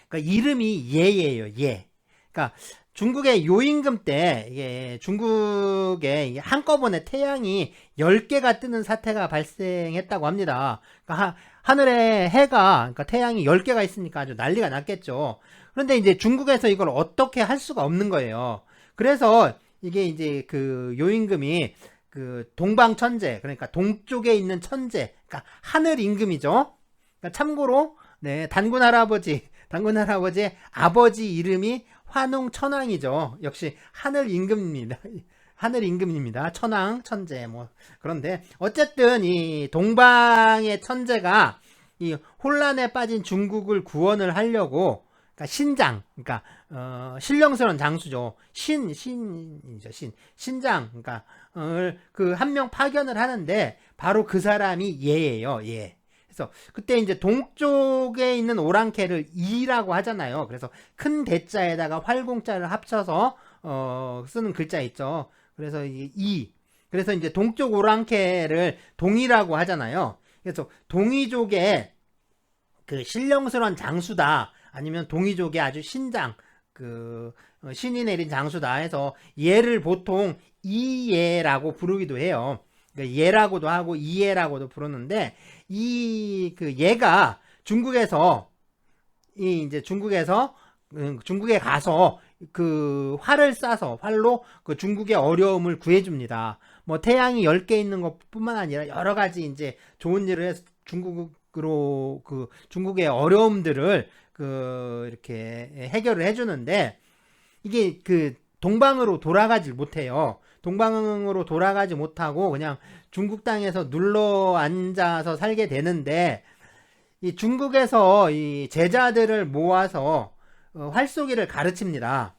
그러니까 이름이 예예요. 예. 그러니까 중국의 요임금 때 이게 중국에 한꺼번에 태양이 10개가 뜨는 사태가 발생했다고 합니다. 그러니까 하늘에 해가, 그러니까 태양이 10개가 있으니까 아주 난리가 났겠죠. 그런데 이제 중국에서 이걸 어떻게 할 수가 없는 거예요. 그래서 이게 이제 그 요임금이 그 동방천재, 그러니까 동쪽에 있는 천재, 그러니까 하늘 임금이죠. 그러니까 참고로 네, 단군 할아버지의 아버지 이름이 환웅천왕이죠. 역시 하늘 임금입니다. 하늘 임금입니다. 천왕, 천재 뭐. 그런데 어쨌든 이 동방의 천재가 이 혼란에 빠진 중국을 구원을 하려고, 그러니까 신장, 그러니까 신령스러운 장수죠. 신장, 그러니까 그 한 명 파견을 하는데 바로 그 사람이 얘예요. 얘. 그래서 그때 이제 동쪽에 있는 오랑캐를 이라고 하잖아요. 그래서 큰 대자에다가 활공자를 합쳐서 쓰는 글자 있죠. 그래서 이. 그래서 이제 동쪽 오랑캐를 동이라고 하잖아요. 그래서 동이족의 그 신령스러운 장수다, 아니면 동이족의 아주 신장, 그 신이 내린 장수다 해서 얘를 보통 이예라고 부르기도 해요. 그러니까 예라고도 하고 이예라고도 부르는데, 이 그 얘가 중국에서 이제 중국에 가서 그 활을 쏴서 활로 그 중국의 어려움을 구해줍니다. 뭐 태양이 10개 있는 것뿐만 아니라 여러 가지 이제 좋은 일을 해서 중국으로 그 중국의 어려움들을 그 이렇게 해결을 해주는데, 이게 그 동방으로 돌아가질 못해요. 동방으로 돌아가지 못하고 그냥 중국 땅에서 눌러 앉아서 살게 되는데, 이 중국에서 이 제자들을 모아서 활쏘기를 가르칩니다.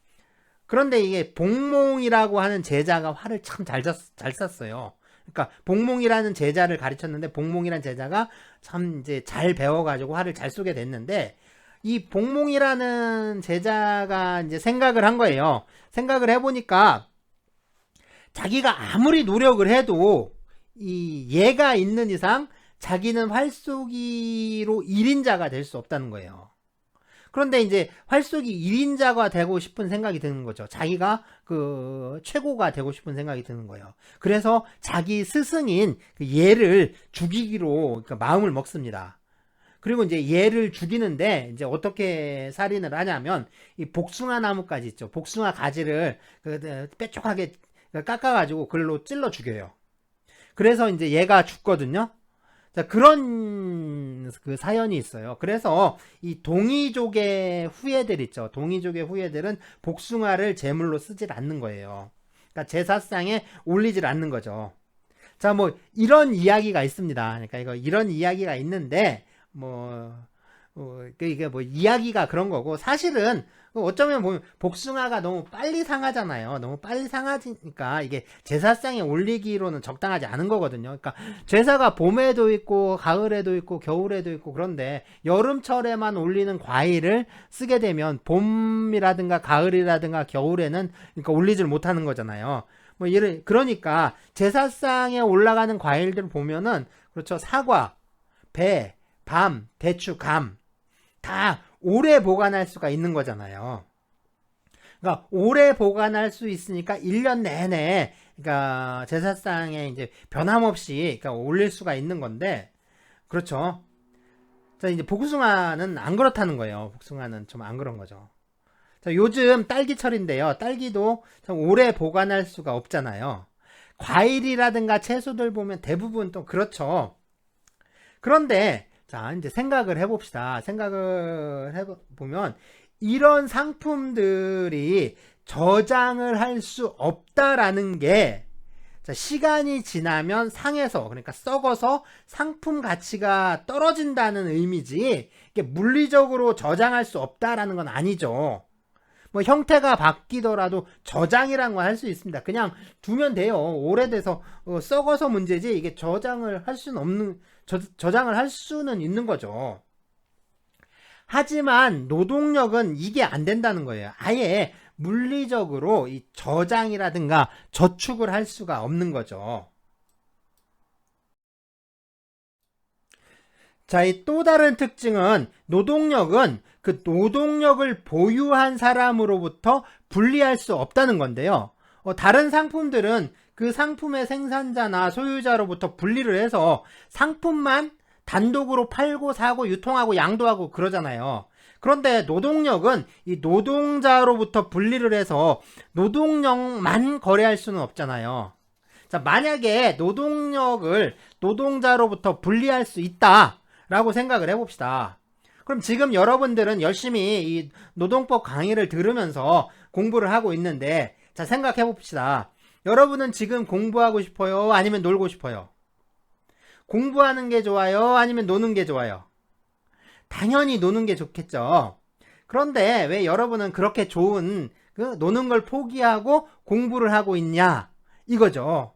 그런데 이게 복몽이라고 하는 제자가 활을 참 잘 쐈어요. 그러니까 복몽이라는 제자를 가르쳤는데, 복몽이라는 제자가 참 이제 잘 배워가지고 활을 잘 쏘게 됐는데, 이 복몽이라는 제자가 이제 생각을 한 거예요. 생각을 해보니까 자기가 아무리 노력을 해도 이 얘가 있는 이상 자기는 활쏘기로 1인자가 될 수 없다는 거예요. 그런데 이제 활쏘기 1인자가 되고 싶은 생각이 드는 거죠. 자기가 그 최고가 되고 싶은 생각이 드는 거예요. 그래서 자기 스승인 그 얘를 죽이기로 그러니까 마음을 먹습니다. 그리고 이제 얘를 죽이는데 이제 어떻게 살인을 하냐면, 이 복숭아 나무까지 있죠. 복숭아 가지를 뾰족하게 깎아가지고 글로 찔러 죽여요. 그래서 이제 얘가 죽거든요. 자, 그런 그 사연이 있어요. 그래서 이 동이족의 후예들 있죠. 동이족의 후예들은 복숭아를 제물로 쓰질 않는 거예요. 그러니까 제사상에 올리질 않는 거죠. 자, 뭐 이런 이야기가 있습니다. 그러니까 이런 이야기가 있는데, 이게 뭐 이야기가 그런 거고, 사실은 어쩌면 보면 복숭아가 너무 빨리 상하잖아요. 너무 빨리 상하니까 이게 제사상에 올리기로는 적당하지 않은 거거든요. 그러니까 제사가 봄에도 있고 가을에도 있고 겨울에도 있고, 그런데 여름철에만 올리는 과일을 쓰게 되면 봄이라든가 가을이라든가 겨울에는 그러니까 올리질 못하는 거잖아요. 그러니까 제사상에 올라가는 과일들 보면은, 그렇죠, 사과, 배, 밤, 대추, 감 다 오래 보관할 수가 있는 거잖아요. 그러니까 오래 보관할 수 있으니까 1년 내내 그러니까 제사상에 이제 변함없이 그러니까 올릴 수가 있는 건데, 그렇죠. 자, 이제 복숭아는 안 그렇다는 거예요. 복숭아는 좀 안 그런 거죠. 자, 요즘 딸기철인데요. 딸기도 참 오래 보관할 수가 없잖아요. 과일이라든가 채소들 보면 대부분 또 그렇죠. 그런데 자, 이제 생각을 해봅시다. 생각을 해보면 이런 상품들이 저장을 할 수 없다라는 게, 자, 시간이 지나면 상해서, 그러니까 썩어서 상품 가치가 떨어진다는 의미지, 이게 물리적으로 저장할 수 없다라는 건 아니죠. 뭐 형태가 바뀌더라도 저장이라는 걸 할 수 있습니다. 그냥 두면 돼요. 오래돼서 썩어서 문제지, 이게 저장을 할 수는 없는, 저장을 할 수는 있는 거죠. 하지만 노동력은 이게 안 된다는 거예요. 아예 물리적으로 이 저장이라든가 저축을 할 수가 없는 거죠. 자, 이 또 다른 특징은, 노동력은 그 노동력을 보유한 사람으로부터 분리할 수 없다는 건데요. 다른 상품들은 그 상품의 생산자나 소유자로부터 분리를 해서 상품만 단독으로 팔고 사고 유통하고 양도하고 그러잖아요. 그런데 노동력은 이 노동자로부터 분리를 해서 노동력만 거래할 수는 없잖아요. 자, 만약에 노동력을 노동자로부터 분리할 수 있다라고 생각을 해봅시다. 그럼 지금 여러분들은 열심히 이 노동법 강의를 들으면서 공부를 하고 있는데, 자, 생각해 봅시다. 여러분은 지금 공부하고 싶어요? 아니면 놀고 싶어요? 공부하는 게 좋아요? 아니면 노는 게 좋아요? 당연히 노는 게 좋겠죠. 그런데 왜 여러분은 그렇게 좋은 그 노는 걸 포기하고 공부를 하고 있냐? 이거죠.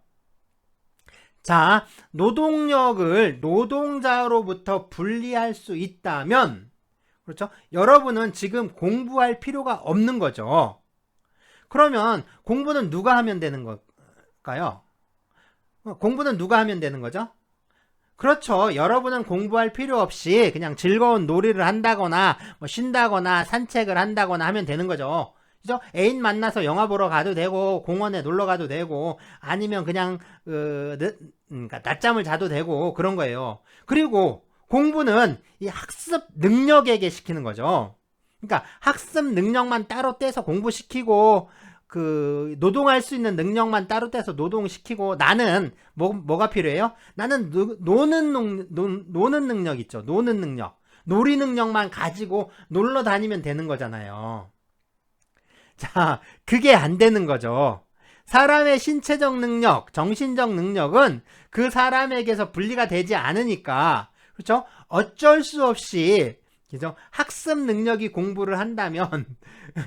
자, 노동력을 노동자로부터 분리할 수 있다면, 그렇죠? 여러분은 지금 공부할 필요가 없는 거죠. 그러면 공부는 누가 하면 되는 걸까요? 공부는 누가 하면 되는 거죠? 그렇죠. 여러분은 공부할 필요 없이 그냥 즐거운 놀이를 한다거나 뭐 쉰다거나 산책을 한다거나 하면 되는 거죠. 그죠? 애인 만나서 영화 보러 가도 되고 공원에 놀러 가도 되고 아니면 그냥 그러니까 낮잠을 자도 되고 그런 거예요. 그리고 공부는 이 학습 능력에게 시키는 거죠. 그러니까 학습 능력만 따로 떼서 공부시키고 그 노동할 수 있는 능력만 따로 떼서 노동시키고 나는 뭐가 필요해요? 나는 노는 능력 있죠. 노는 능력. 놀이 능력만 가지고 놀러 다니면 되는 거잖아요. 자, 그게 안 되는 거죠. 사람의 신체적 능력, 정신적 능력은 그 사람에게서 분리가 되지 않으니까, 그렇죠? 어쩔 수 없이, 그죠? 학습 능력이 공부를 한다면,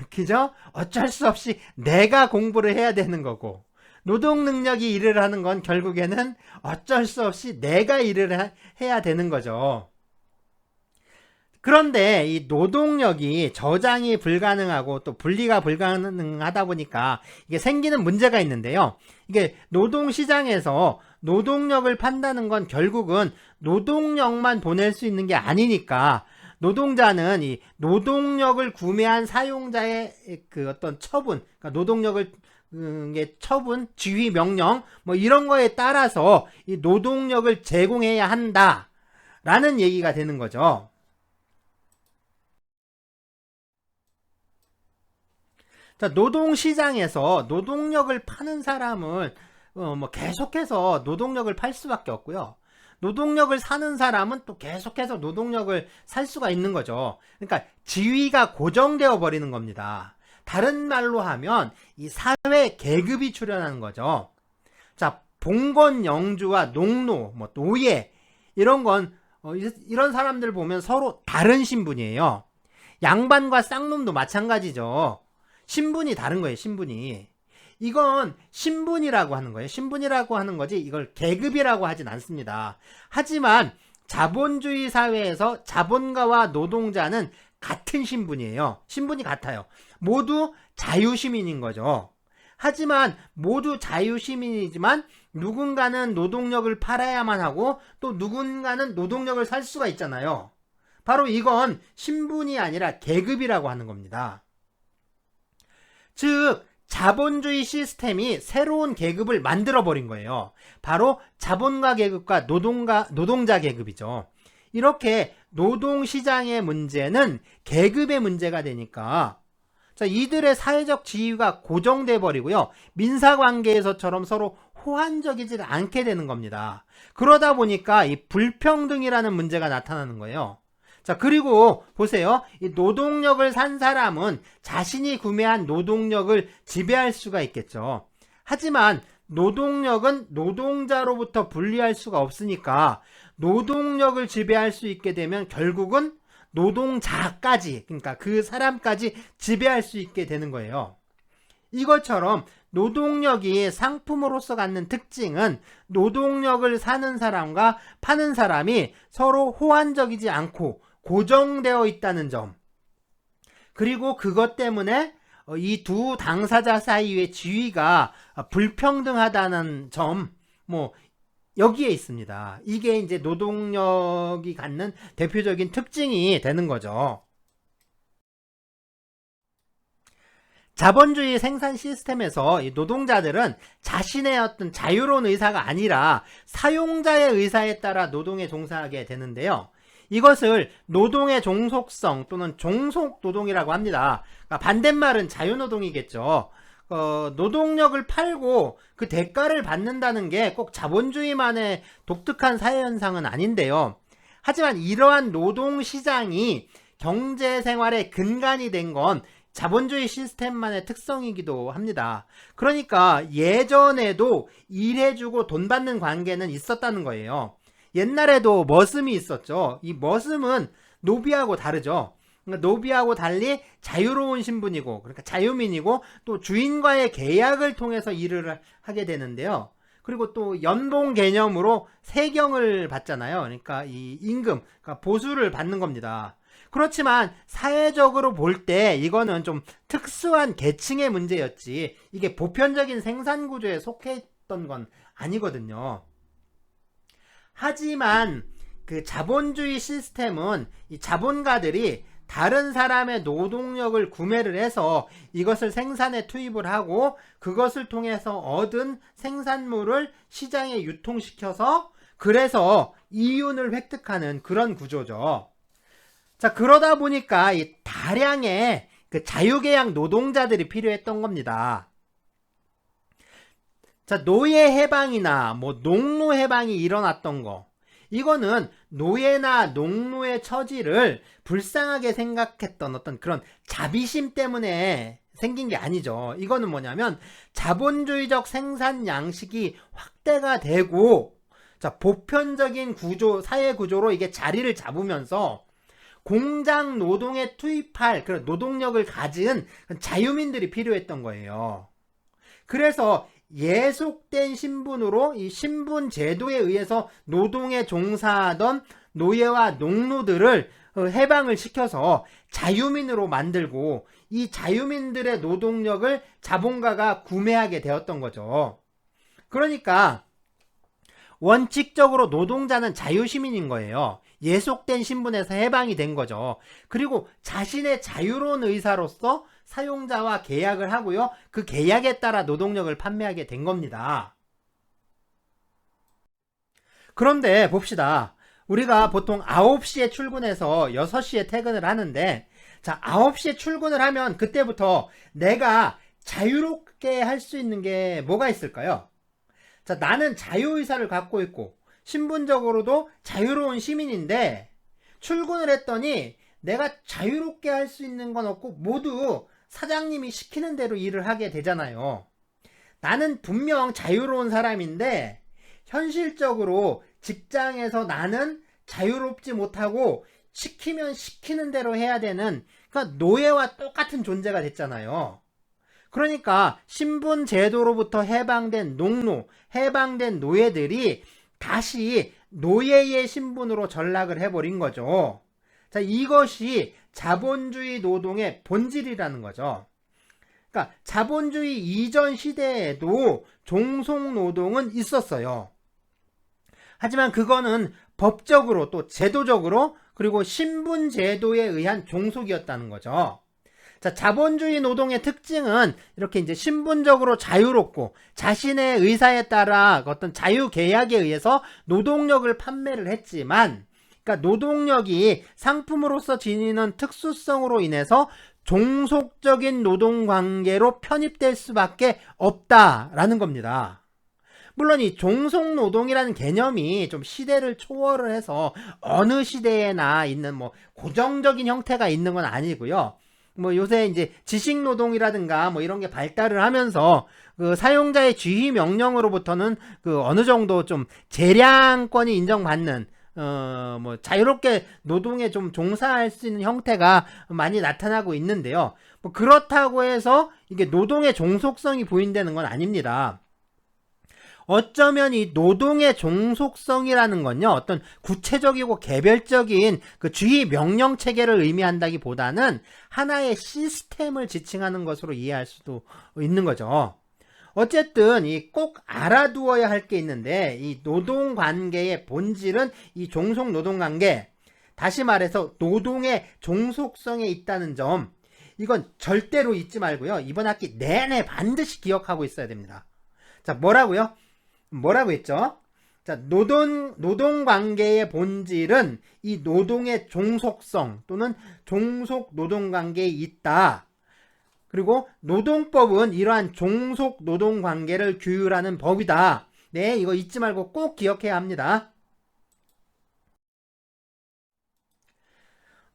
그죠? 어쩔 수 없이 내가 공부를 해야 되는 거고, 노동 능력이 일을 하는 건 결국에는 어쩔 수 없이 내가 일을 해야 되는 거죠. 그런데 이 노동력이 저장이 불가능하고 또 분리가 불가능하다 보니까 이게 생기는 문제가 있는데요. 이게 노동시장에서 노동력을 판다는 건 결국은 노동력만 보낼 수 있는 게 아니니까 노동자는 이 노동력을 구매한 사용자의 그 어떤 처분, 그러니까 노동력을 처분, 지휘, 명령 뭐 이런 거에 따라서 이 노동력을 제공해야 한다라는 얘기가 되는 거죠. 자, 노동시장에서 노동력을 파는 사람은 뭐 계속해서 노동력을 팔 수밖에 없고요. 노동력을 사는 사람은 또 계속해서 노동력을 살 수가 있는 거죠. 그러니까 지위가 고정되어 버리는 겁니다. 다른 말로 하면 이 사회 계급이 출현하는 거죠. 자, 봉건 영주와 농노, 뭐 노예 이런 건 이런 사람들 보면 서로 다른 신분이에요. 양반과 쌍놈도 마찬가지죠. 신분이 다른 거예요. 신분이. 이건 신분이라고 하는 거예요. 신분이라고 하는 거지 이걸 계급이라고 하진 않습니다. 하지만 자본주의 사회에서 자본가와 노동자는 같은 신분이에요. 신분이 같아요. 모두 자유시민인 거죠. 하지만 모두 자유시민이지만 누군가는 노동력을 팔아야만 하고 또 누군가는 노동력을 살 수가 있잖아요. 바로 이건 신분이 아니라 계급이라고 하는 겁니다. 즉 자본주의 시스템이 새로운 계급을 만들어 버린 거예요. 바로 자본가 계급과 노동자 계급이죠. 이렇게 노동시장의 문제는 계급의 문제가 되니까 자, 이들의 사회적 지위가 고정돼 버리고요. 민사관계에서처럼 서로 호환적이지 않게 되는 겁니다. 그러다 보니까 이 불평등이라는 문제가 나타나는 거예요. 자, 그리고 보세요. 이 노동력을 산 사람은 자신이 구매한 노동력을 지배할 수가 있겠죠. 하지만 노동력은 노동자로부터 분리할 수가 없으니까 노동력을 지배할 수 있게 되면 결국은 노동자까지, 그러니까 그 사람까지 지배할 수 있게 되는 거예요. 이것처럼 노동력이 상품으로서 갖는 특징은 노동력을 사는 사람과 파는 사람이 서로 호환적이지 않고 고정되어 있다는 점, 그리고 그것 때문에 이 두 당사자 사이의 지위가 불평등하다는 점, 뭐 여기에 있습니다. 이게 이제 노동력이 갖는 대표적인 특징이 되는 거죠. 자본주의 생산 시스템에서 이 노동자들은 자신의 어떤 자유로운 의사가 아니라 사용자의 의사에 따라 노동에 종사하게 되는데요. 이것을 노동의 종속성 또는 종속노동이라고 합니다. 그러니까 반대말은 자유노동이겠죠. 노동력을 팔고 그 대가를 받는다는 게 꼭 자본주의만의 독특한 사회현상은 아닌데요. 하지만 이러한 노동시장이 경제생활의 근간이 된 건 자본주의 시스템만의 특성이기도 합니다. 그러니까 예전에도 일해주고 돈 받는 관계는 있었다는 거예요. 옛날에도 머슴이 있었죠. 이 머슴은 노비하고 다르죠. 그러니까 노비하고 달리 자유로운 신분이고, 그러니까 자유민이고, 또 주인과의 계약을 통해서 일을 하게 되는데요. 그리고 또 연봉 개념으로 세경을 받잖아요. 그러니까 이 임금, 그러니까 보수를 받는 겁니다. 그렇지만 사회적으로 볼 때 이거는 좀 특수한 계층의 문제였지 이게 보편적인 생산 구조에 속했던 건 아니거든요. 하지만 그 자본주의 시스템은 이 자본가들이 다른 사람의 노동력을 구매를 해서 이것을 생산에 투입을 하고 그것을 통해서 얻은 생산물을 시장에 유통시켜서 그래서 이윤을 획득하는 그런 구조죠. 자, 그러다 보니까 이 다량의 그 자유계약 노동자들이 필요했던 겁니다. 자, 노예 해방이나 뭐 농노 해방이 일어났던 거, 이거는 노예나 농노의 처지를 불쌍하게 생각했던 어떤 그런 자비심 때문에 생긴 게 아니죠. 이거는 뭐냐면 자본주의적 생산 양식이 확대가 되고, 자, 보편적인 구조, 사회 구조로 이게 자리를 잡으면서 공장 노동에 투입할 그런 노동력을 가진 자유민들이 필요했던 거예요. 그래서 예속된 신분으로 이 신분 제도에 의해서 노동에 종사하던 노예와 농노들을 해방을 시켜서 자유민으로 만들고 이 자유민들의 노동력을 자본가가 구매하게 되었던 거죠. 그러니까 원칙적으로 노동자는 자유시민인 거예요. 예속된 신분에서 해방이 된 거죠. 그리고 자신의 자유로운 의사로서 사용자와 계약을 하고요. 그 계약에 따라 노동력을 판매하게 된 겁니다. 그런데 봅시다. 우리가 보통 9시에 출근해서 6시에 퇴근을 하는데, 자, 9시에 출근을 하면 그때부터 내가 자유롭게 할 수 있는 게 뭐가 있을까요? 자, 나는 자유의사를 갖고 있고 신분적으로도 자유로운 시민인데 출근을 했더니 내가 자유롭게 할 수 있는 건 없고 모두 사장님이 시키는 대로 일을 하게 되잖아요. 나는 분명 자유로운 사람인데 현실적으로 직장에서 나는 자유롭지 못하고 시키면 시키는 대로 해야 되는, 그러니까 노예와 똑같은 존재가 됐잖아요. 그러니까 신분 제도로부터 해방된 농노, 해방된 노예들이 다시 노예의 신분으로 전락을 해버린 거죠. 자, 이것이 자본주의 노동의 본질이라는 거죠. 그러니까 자본주의 이전 시대에도 종속노동은 있었어요. 하지만 그거는 법적으로 또 제도적으로 그리고 신분제도에 의한 종속이었다는 거죠. 자, 자본주의 노동의 특징은 이렇게 이제 신분적으로 자유롭고 자신의 의사에 따라 어떤 자유계약에 의해서 노동력을 판매를 했지만, 그러니까 노동력이 상품으로서 지니는 특수성으로 인해서 종속적인 노동관계로 편입될 수밖에 없다라는 겁니다. 물론 이 종속노동이라는 개념이 좀 시대를 초월을 해서 어느 시대에나 있는 뭐 고정적인 형태가 있는 건 아니고요. 뭐 요새 이제 지식노동이라든가 뭐 이런 게 발달을 하면서 그 사용자의 지휘 명령으로부터는 그 어느 정도 좀 재량권이 인정받는 뭐 자유롭게 노동에 좀 종사할 수 있는 형태가 많이 나타나고 있는데요. 뭐 그렇다고 해서 이게 노동의 종속성이 부인되는 건 아닙니다. 어쩌면 이 노동의 종속성이라는 건요, 어떤 구체적이고 개별적인 그 주의 명령 체계를 의미한다기보다는 하나의 시스템을 지칭하는 것으로 이해할 수도 있는 거죠. 어쨌든 이 꼭 알아두어야 할 게 있는데, 이 노동 관계의 본질은 이 종속 노동 관계, 다시 말해서 노동의 종속성에 있다는 점, 이건 절대로 잊지 말고요. 이번 학기 내내 반드시 기억하고 있어야 됩니다. 자, 뭐라고요? 뭐라고 했죠? 자, 노동관계의 본질은 이 노동의 종속성 또는 종속 노동관계에 있다. 그리고 노동법은 이러한 종속 노동관계를 규율하는 법이다. 네, 이거 잊지 말고 꼭 기억해야 합니다.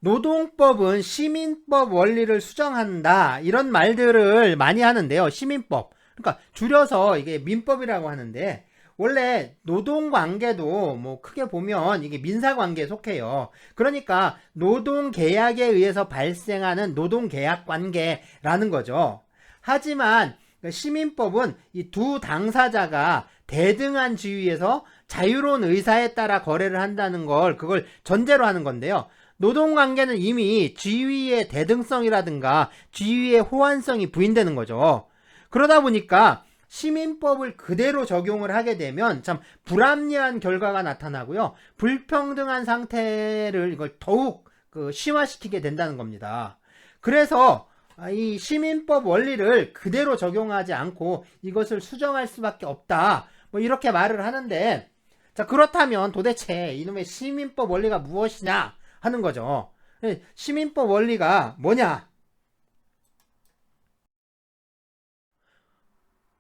노동법은 시민법 원리를 수정한다. 이런 말들을 많이 하는데요. 시민법. 그러니까 줄여서 이게 민법이라고 하는데, 원래 노동관계도 뭐 크게 보면 이게 민사관계에 속해요. 그러니까 노동계약에 의해서 발생하는 노동계약관계라는 거죠. 하지만 시민법은 이 두 당사자가 대등한 지위에서 자유로운 의사에 따라 거래를 한다는 그걸 전제로 하는 건데요. 노동관계는 이미 지위의 대등성이라든가 지위의 호환성이 부인되는 거죠. 그러다 보니까 시민법을 그대로 적용을 하게 되면 참 불합리한 결과가 나타나고요. 불평등한 상태를 이걸 더욱 심화시키게 된다는 겁니다. 그래서 이 시민법 원리를 그대로 적용하지 않고 이것을 수정할 수밖에 없다. 뭐 이렇게 말을 하는데, 자, 그렇다면 도대체 이놈의 시민법 원리가 무엇이냐 하는 거죠. 시민법 원리가 뭐냐?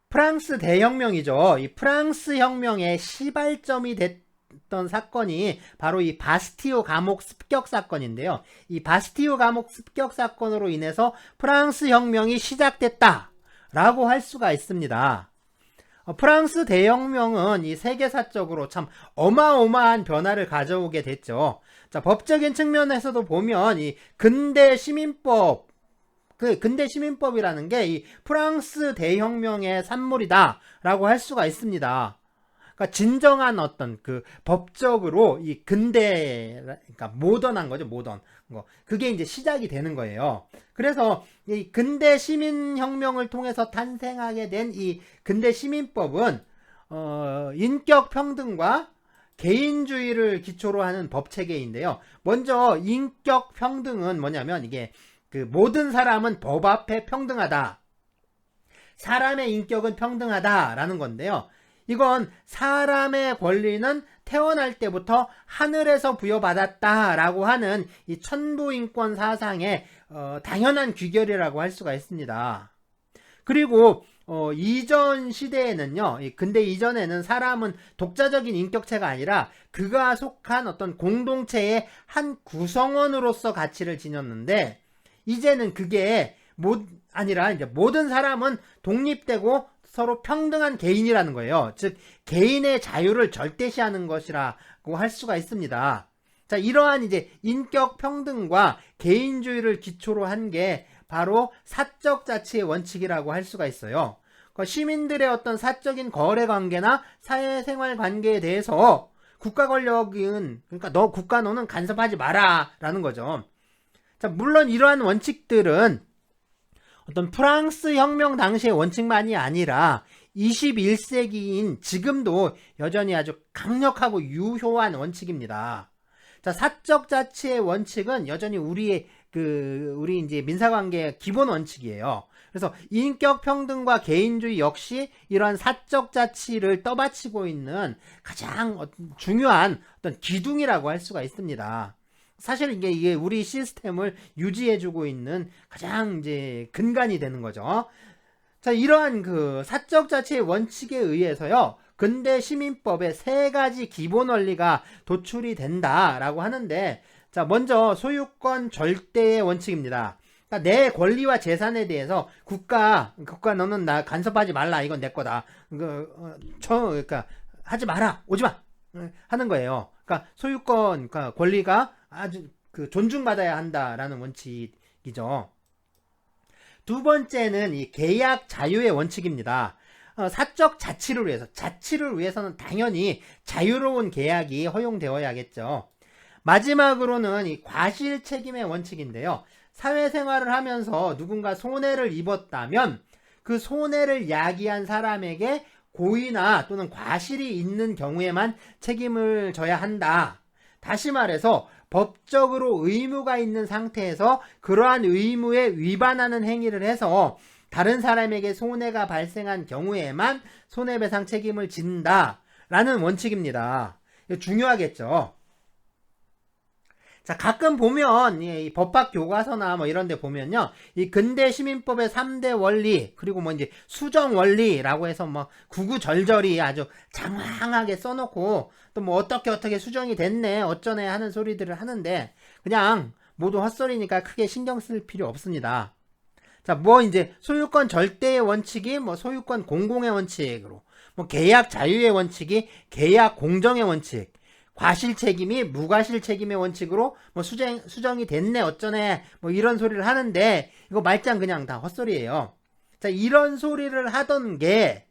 프랑스 대혁명이죠. 이 프랑스 혁명의 시발점이 됐던 사건이 바로 이 바스티유 감옥 습격 사건인데요. 이 바스티유 감옥 습격 사건으로 인해서 프랑스 혁명이 시작됐다라고 할 수가 있습니다. 프랑스 대혁명은 이 세계사적으로 참 어마어마한 변화를 가져오게 됐죠. 자, 법적인 측면에서도 보면 이 근대 시민법이라는 게 이 프랑스 대혁명의 산물이다라고 할 수가 있습니다. 그러니까 진정한 어떤 법적으로 이 그러니까 모던한 거죠, 모던. 그게 이제 시작이 되는 거예요. 그래서 이 근대 시민혁명을 통해서 탄생하게 된 이 근대 시민법은 인격 평등과 개인주의를 기초로 하는 법 체계인데요. 먼저 인격 평등은 뭐냐면 이게 모든 사람은 법 앞에 평등하다. 사람의 인격은 평등하다라는 건데요. 이건 사람의 권리는 태어날 때부터 하늘에서 부여받았다라고 하는 이 천부인권 사상의 당연한 귀결이라고 할 수가 있습니다. 그리고 이전 시대에는요, 근대 이전에는 사람은 독자적인 인격체가 아니라 그가 속한 어떤 공동체의 한 구성원으로서 가치를 지녔는데, 이제는 그게 아니라 이제 모든 사람은 독립되고 서로 평등한 개인이라는 거예요. 즉 개인의 자유를 절대시하는 것이라고 할 수가 있습니다. 자, 이러한 이제 인격 평등과 개인주의를 기초로 한 게 바로 사적 자치의 원칙이라고 할 수가 있어요. 그러니까 시민들의 어떤 사적인 거래 관계나 사회생활 관계에 대해서 국가 권력은, 그러니까 너는 간섭하지 마라라는 거죠. 자, 물론 이러한 원칙들은 어떤 프랑스 혁명 당시의 원칙만이 아니라 21세기인 지금도 여전히 아주 강력하고 유효한 원칙입니다. 자, 사적 자치의 원칙은 여전히 우리 이제 민사관계의 기본 원칙이에요. 그래서 인격 평등과 개인주의 역시 이러한 사적 자치를 떠받치고 있는 가장 중요한 어떤 기둥이라고 할 수가 있습니다. 사실 이게 우리 시스템을 유지해주고 있는 가장 이제 근간이 되는 거죠. 자, 이러한 사적 자치의 원칙에 의해서요, 근대 시민법에 3가지 기본 원리가 도출이 된다라고 하는데, 자, 먼저 소유권 절대의 원칙입니다. 그러니까 내 권리와 재산에 대해서 국가 너는 나 간섭하지 말라, 이건 내 거다. 그러니까 하지 마라, 오지 마 하는 거예요. 그러니까 소유권, 그러니까 권리가 아주 존중받아야 한다라는 원칙이죠. 두 번째는 이 계약 자유의 원칙입니다. 사적 자치를 위해서는 당연히 자유로운 계약이 허용되어야겠죠. 마지막으로는 이 과실 책임의 원칙인데요. 사회생활을 하면서 누군가 손해를 입었다면 그 손해를 야기한 사람에게 고의나 또는 과실이 있는 경우에만 책임을 져야 한다. 다시 말해서 법적으로 의무가 있는 상태에서 그러한 의무에 위반하는 행위를 해서 다른 사람에게 손해가 발생한 경우에만 손해배상 책임을 진다라는 원칙입니다. 이거 중요하겠죠. 자, 가끔 보면 이 법학 교과서나 뭐 이런 데 보면요. 이 근대 시민법의 3대 원리, 그리고 뭐 이제 수정 원리라고 해서 뭐 구구절절히 아주 장황하게 써놓고 또 뭐 어떻게 수정이 됐네, 어쩌네 하는 소리들을 하는데 그냥 모두 헛소리니까 크게 신경 쓸 필요 없습니다. 자, 뭐 이제 소유권 절대의 원칙이 뭐 소유권 공공의 원칙으로, 뭐 계약 자유의 원칙이 계약 공정의 원칙, 과실 책임이 무과실 책임의 원칙으로 뭐 수정이 됐네 어쩌네 뭐 이런 소리를 하는데 이거 말짱 그냥 다 헛소리예요. 자, 이런 소리를 하던 게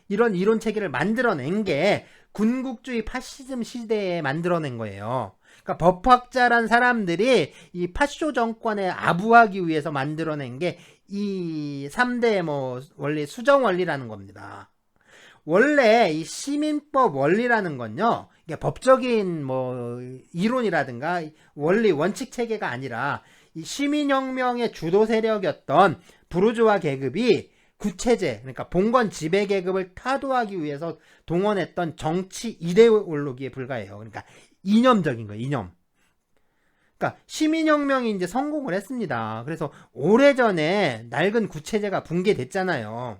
이런 이론 체계를 만들어낸 게 군국주의 파시즘 시대에 만들어낸 거예요. 그러니까 법학자란 사람들이 이 파쇼 정권에 아부하기 위해서 만들어낸 게 이 3대 뭐 원리 수정 원리라는 겁니다. 원래 이 시민법 원리라는 건요, 이게 법적인 뭐 이론이라든가 원리 원칙 체계가 아니라 이 시민혁명의 주도 세력이었던 부르주아 계급이 구체제, 그러니까 봉건 지배 계급을 타도하기 위해서 동원했던 정치 이데올로기에 불과해요. 그러니까 이념적인 거예요, 이념. 그러니까 시민혁명이 이제 성공을 했습니다. 그래서 오래전에 낡은 구체제가 붕괴됐잖아요.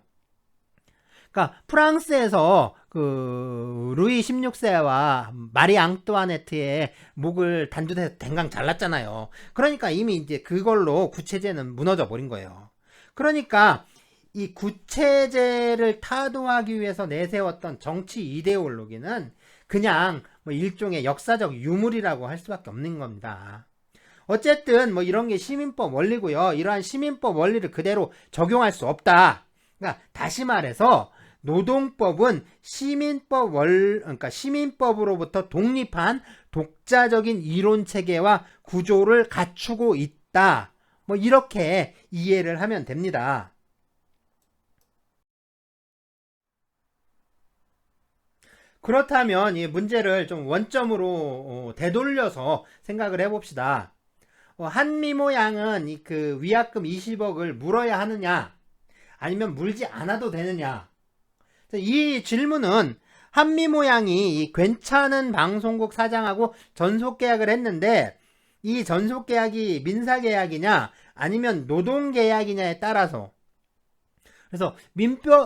그러니까 프랑스에서 그 루이 16세와 마리 앙뚜아네트의 목을 단두대서 댕강 잘랐잖아요. 그러니까 이미 이제 그걸로 구체제는 무너져 버린 거예요. 그러니까 이 구체제를 타도하기 위해서 내세웠던 정치 이데올로기는 그냥 뭐 일종의 역사적 유물이라고 할 수밖에 없는 겁니다. 어쨌든 뭐 이런 게 시민법 원리고요. 이러한 시민법 원리를 그대로 적용할 수 없다. 그러니까 다시 말해서 노동법은 그러니까 시민법으로부터 독립한 독자적인 이론 체계와 구조를 갖추고 있다. 뭐 이렇게 이해를 하면 됩니다. 그렇다면 이 문제를 좀 원점으로 되돌려서 생각을 해봅시다. 한미모 양은 그 위약금 20억을 물어야 하느냐, 아니면 물지 않아도 되느냐. 이 질문은 한미모 양이 괜찮은 방송국 사장하고 전속계약을 했는데 이 전속계약이 민사계약이냐 아니면 노동계약이냐에 따라서, 그래서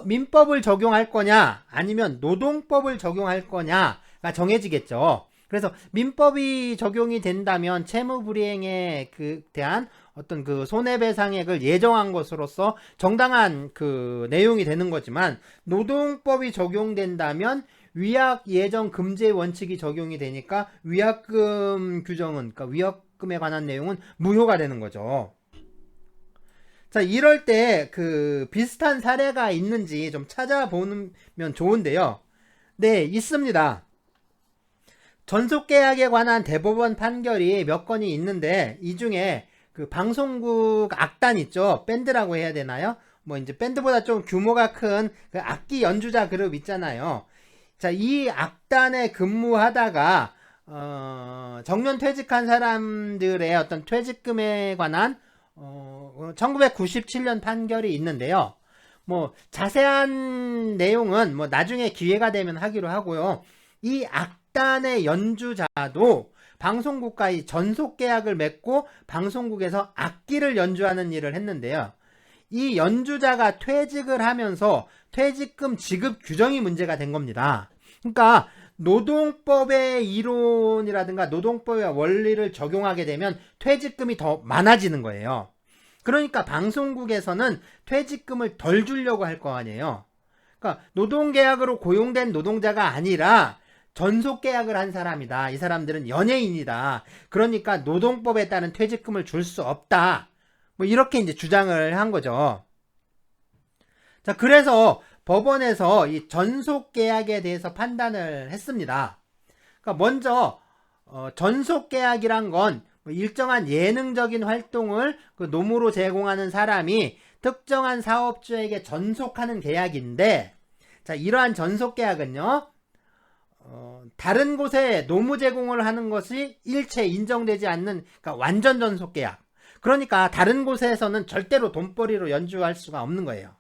민법을 적용할 거냐 아니면 노동법을 적용할 거냐가 정해지겠죠. 그래서 민법이 적용이 된다면 채무불이행에 대한 어떤 그 손해배상액을 예정한 것으로서 정당한 그 내용이 되는 거지만, 노동법이 적용된다면 위약 예정 금지의 원칙이 적용이 되니까 위약금 규정은, 그러니까 위약금에 관한 내용은 무효가 되는 거죠. 자, 이럴 때 그 비슷한 사례가 있는지 좀 찾아보면 좋은데요. 네, 있습니다. 전속계약에 관한 대법원 판결이 몇 건이 있는데 이 중에 그 방송국 악단 있죠. 밴드라고 해야 되나요? 뭐 이제 밴드보다 좀 규모가 큰 그 악기 연주자 그룹 있잖아요. 자, 이 악단에 근무하다가 정년 퇴직한 사람들의 어떤 퇴직금에 관한 1997년 판결이 있는데요. 뭐 자세한 내용은 뭐 나중에 기회가 되면 하기로 하고요. 이 악단의 연주자도 방송국과의 전속계약을 맺고 방송국에서 악기를 연주하는 일을 했는데요. 이 연주자가 퇴직을 하면서 퇴직금 지급 규정이 문제가 된 겁니다. 그러니까 노동법의 이론이라든가 노동법의 원리를 적용하게 되면 퇴직금이 더 많아지는 거예요. 그러니까 방송국에서는 퇴직금을 덜 주려고 할 거 아니에요. 그러니까 노동계약으로 고용된 노동자가 아니라 전속계약을 한 사람이다. 이 사람들은 연예인이다. 그러니까 노동법에 따른 퇴직금을 줄 수 없다. 뭐 이렇게 이제 주장을 한 거죠. 자, 그래서 법원에서 이 전속계약에 대해서 판단을 했습니다. 그러니까 먼저 전속계약이란 건 일정한 예능적인 활동을 그 노무로 제공하는 사람이 특정한 사업주에게 전속하는 계약인데, 자, 이러한 전속계약은요, 다른 곳에 노무 제공을 하는 것이 일체 인정되지 않는, 그러니까 완전 전속 계약. 그러니까 다른 곳에서는 절대로 돈벌이로 연주할 수가 없는 거예요.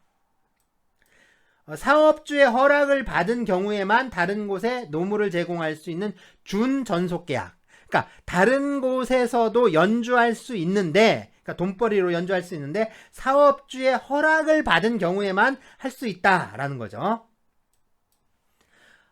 사업주의 허락을 받은 경우에만 다른 곳에 노무를 제공할 수 있는 준전속 계약. 그러니까 다른 곳에서도 연주할 수 있는데, 그러니까 돈벌이로 연주할 수 있는데 사업주의 허락을 받은 경우에만 할 수 있다라는 거죠.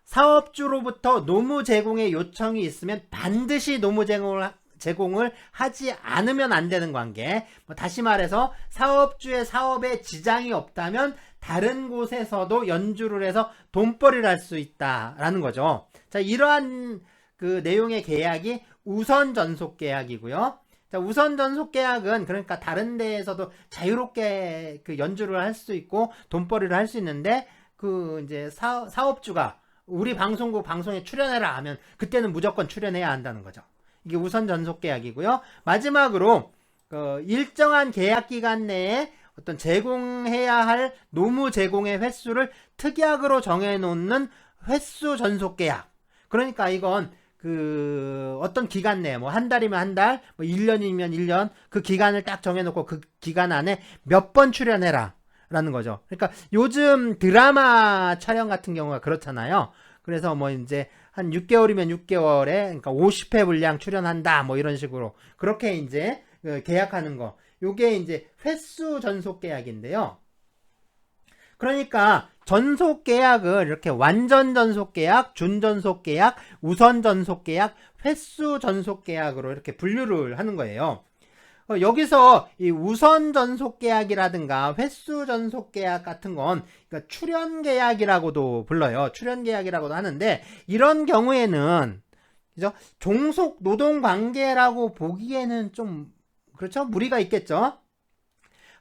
사업주로부터 노무 제공의 요청이 있으면 반드시 노무 제공을 하지 않으면 안 되는 관계. 다시 말해서 사업주의 사업에 지장이 없다면 다른 곳에서도 연주를 해서 돈벌이를 할 수 있다라는 거죠. 자, 이러한 그 내용의 계약이 우선 전속 계약이고요. 자, 우선 전속 계약은 그러니까 다른 데에서도 자유롭게 그 연주를 할 수 있고 돈벌이를 할 수 있는데, 그 이제 사업주가 우리 방송국 방송에 출연해라 하면 그때는 무조건 출연해야 한다는 거죠. 이게 우선 전속 계약이고요. 마지막으로 일정한 계약 기간 내에 어떤 제공해야 할 노무 제공의 횟수를 특약으로 정해놓는 횟수 전속 계약. 그러니까 이건 그 어떤 기간 내에 뭐 한 달이면 한 달, 뭐 1년이면 1년, 그 기간을 딱 정해놓고 그 기간 안에 몇 번 출연해라 라는 거죠. 그러니까 요즘 드라마 촬영 같은 경우가 그렇잖아요. 그래서 뭐 이제 한 6개월이면 6개월에 그러니까 50회 분량 출연한다 뭐 이런 식으로 그렇게 이제 계약하는 거. 요게 이제 횟수 전속 계약인데요. 그러니까 전속 계약을 이렇게 완전 전속 계약, 준전속 계약, 우선 전속 계약, 횟수 전속 계약으로 이렇게 분류를 하는 거예요. 여기서 이 우선 전속 계약이라든가 횟수 전속 계약 같은 건 그러니까 출연 계약이라고도 불러요. 출연 계약이라고도 하는데, 이런 경우에는 그죠? 종속 노동 관계라고 보기에는 좀 그렇죠? 무리가 있겠죠.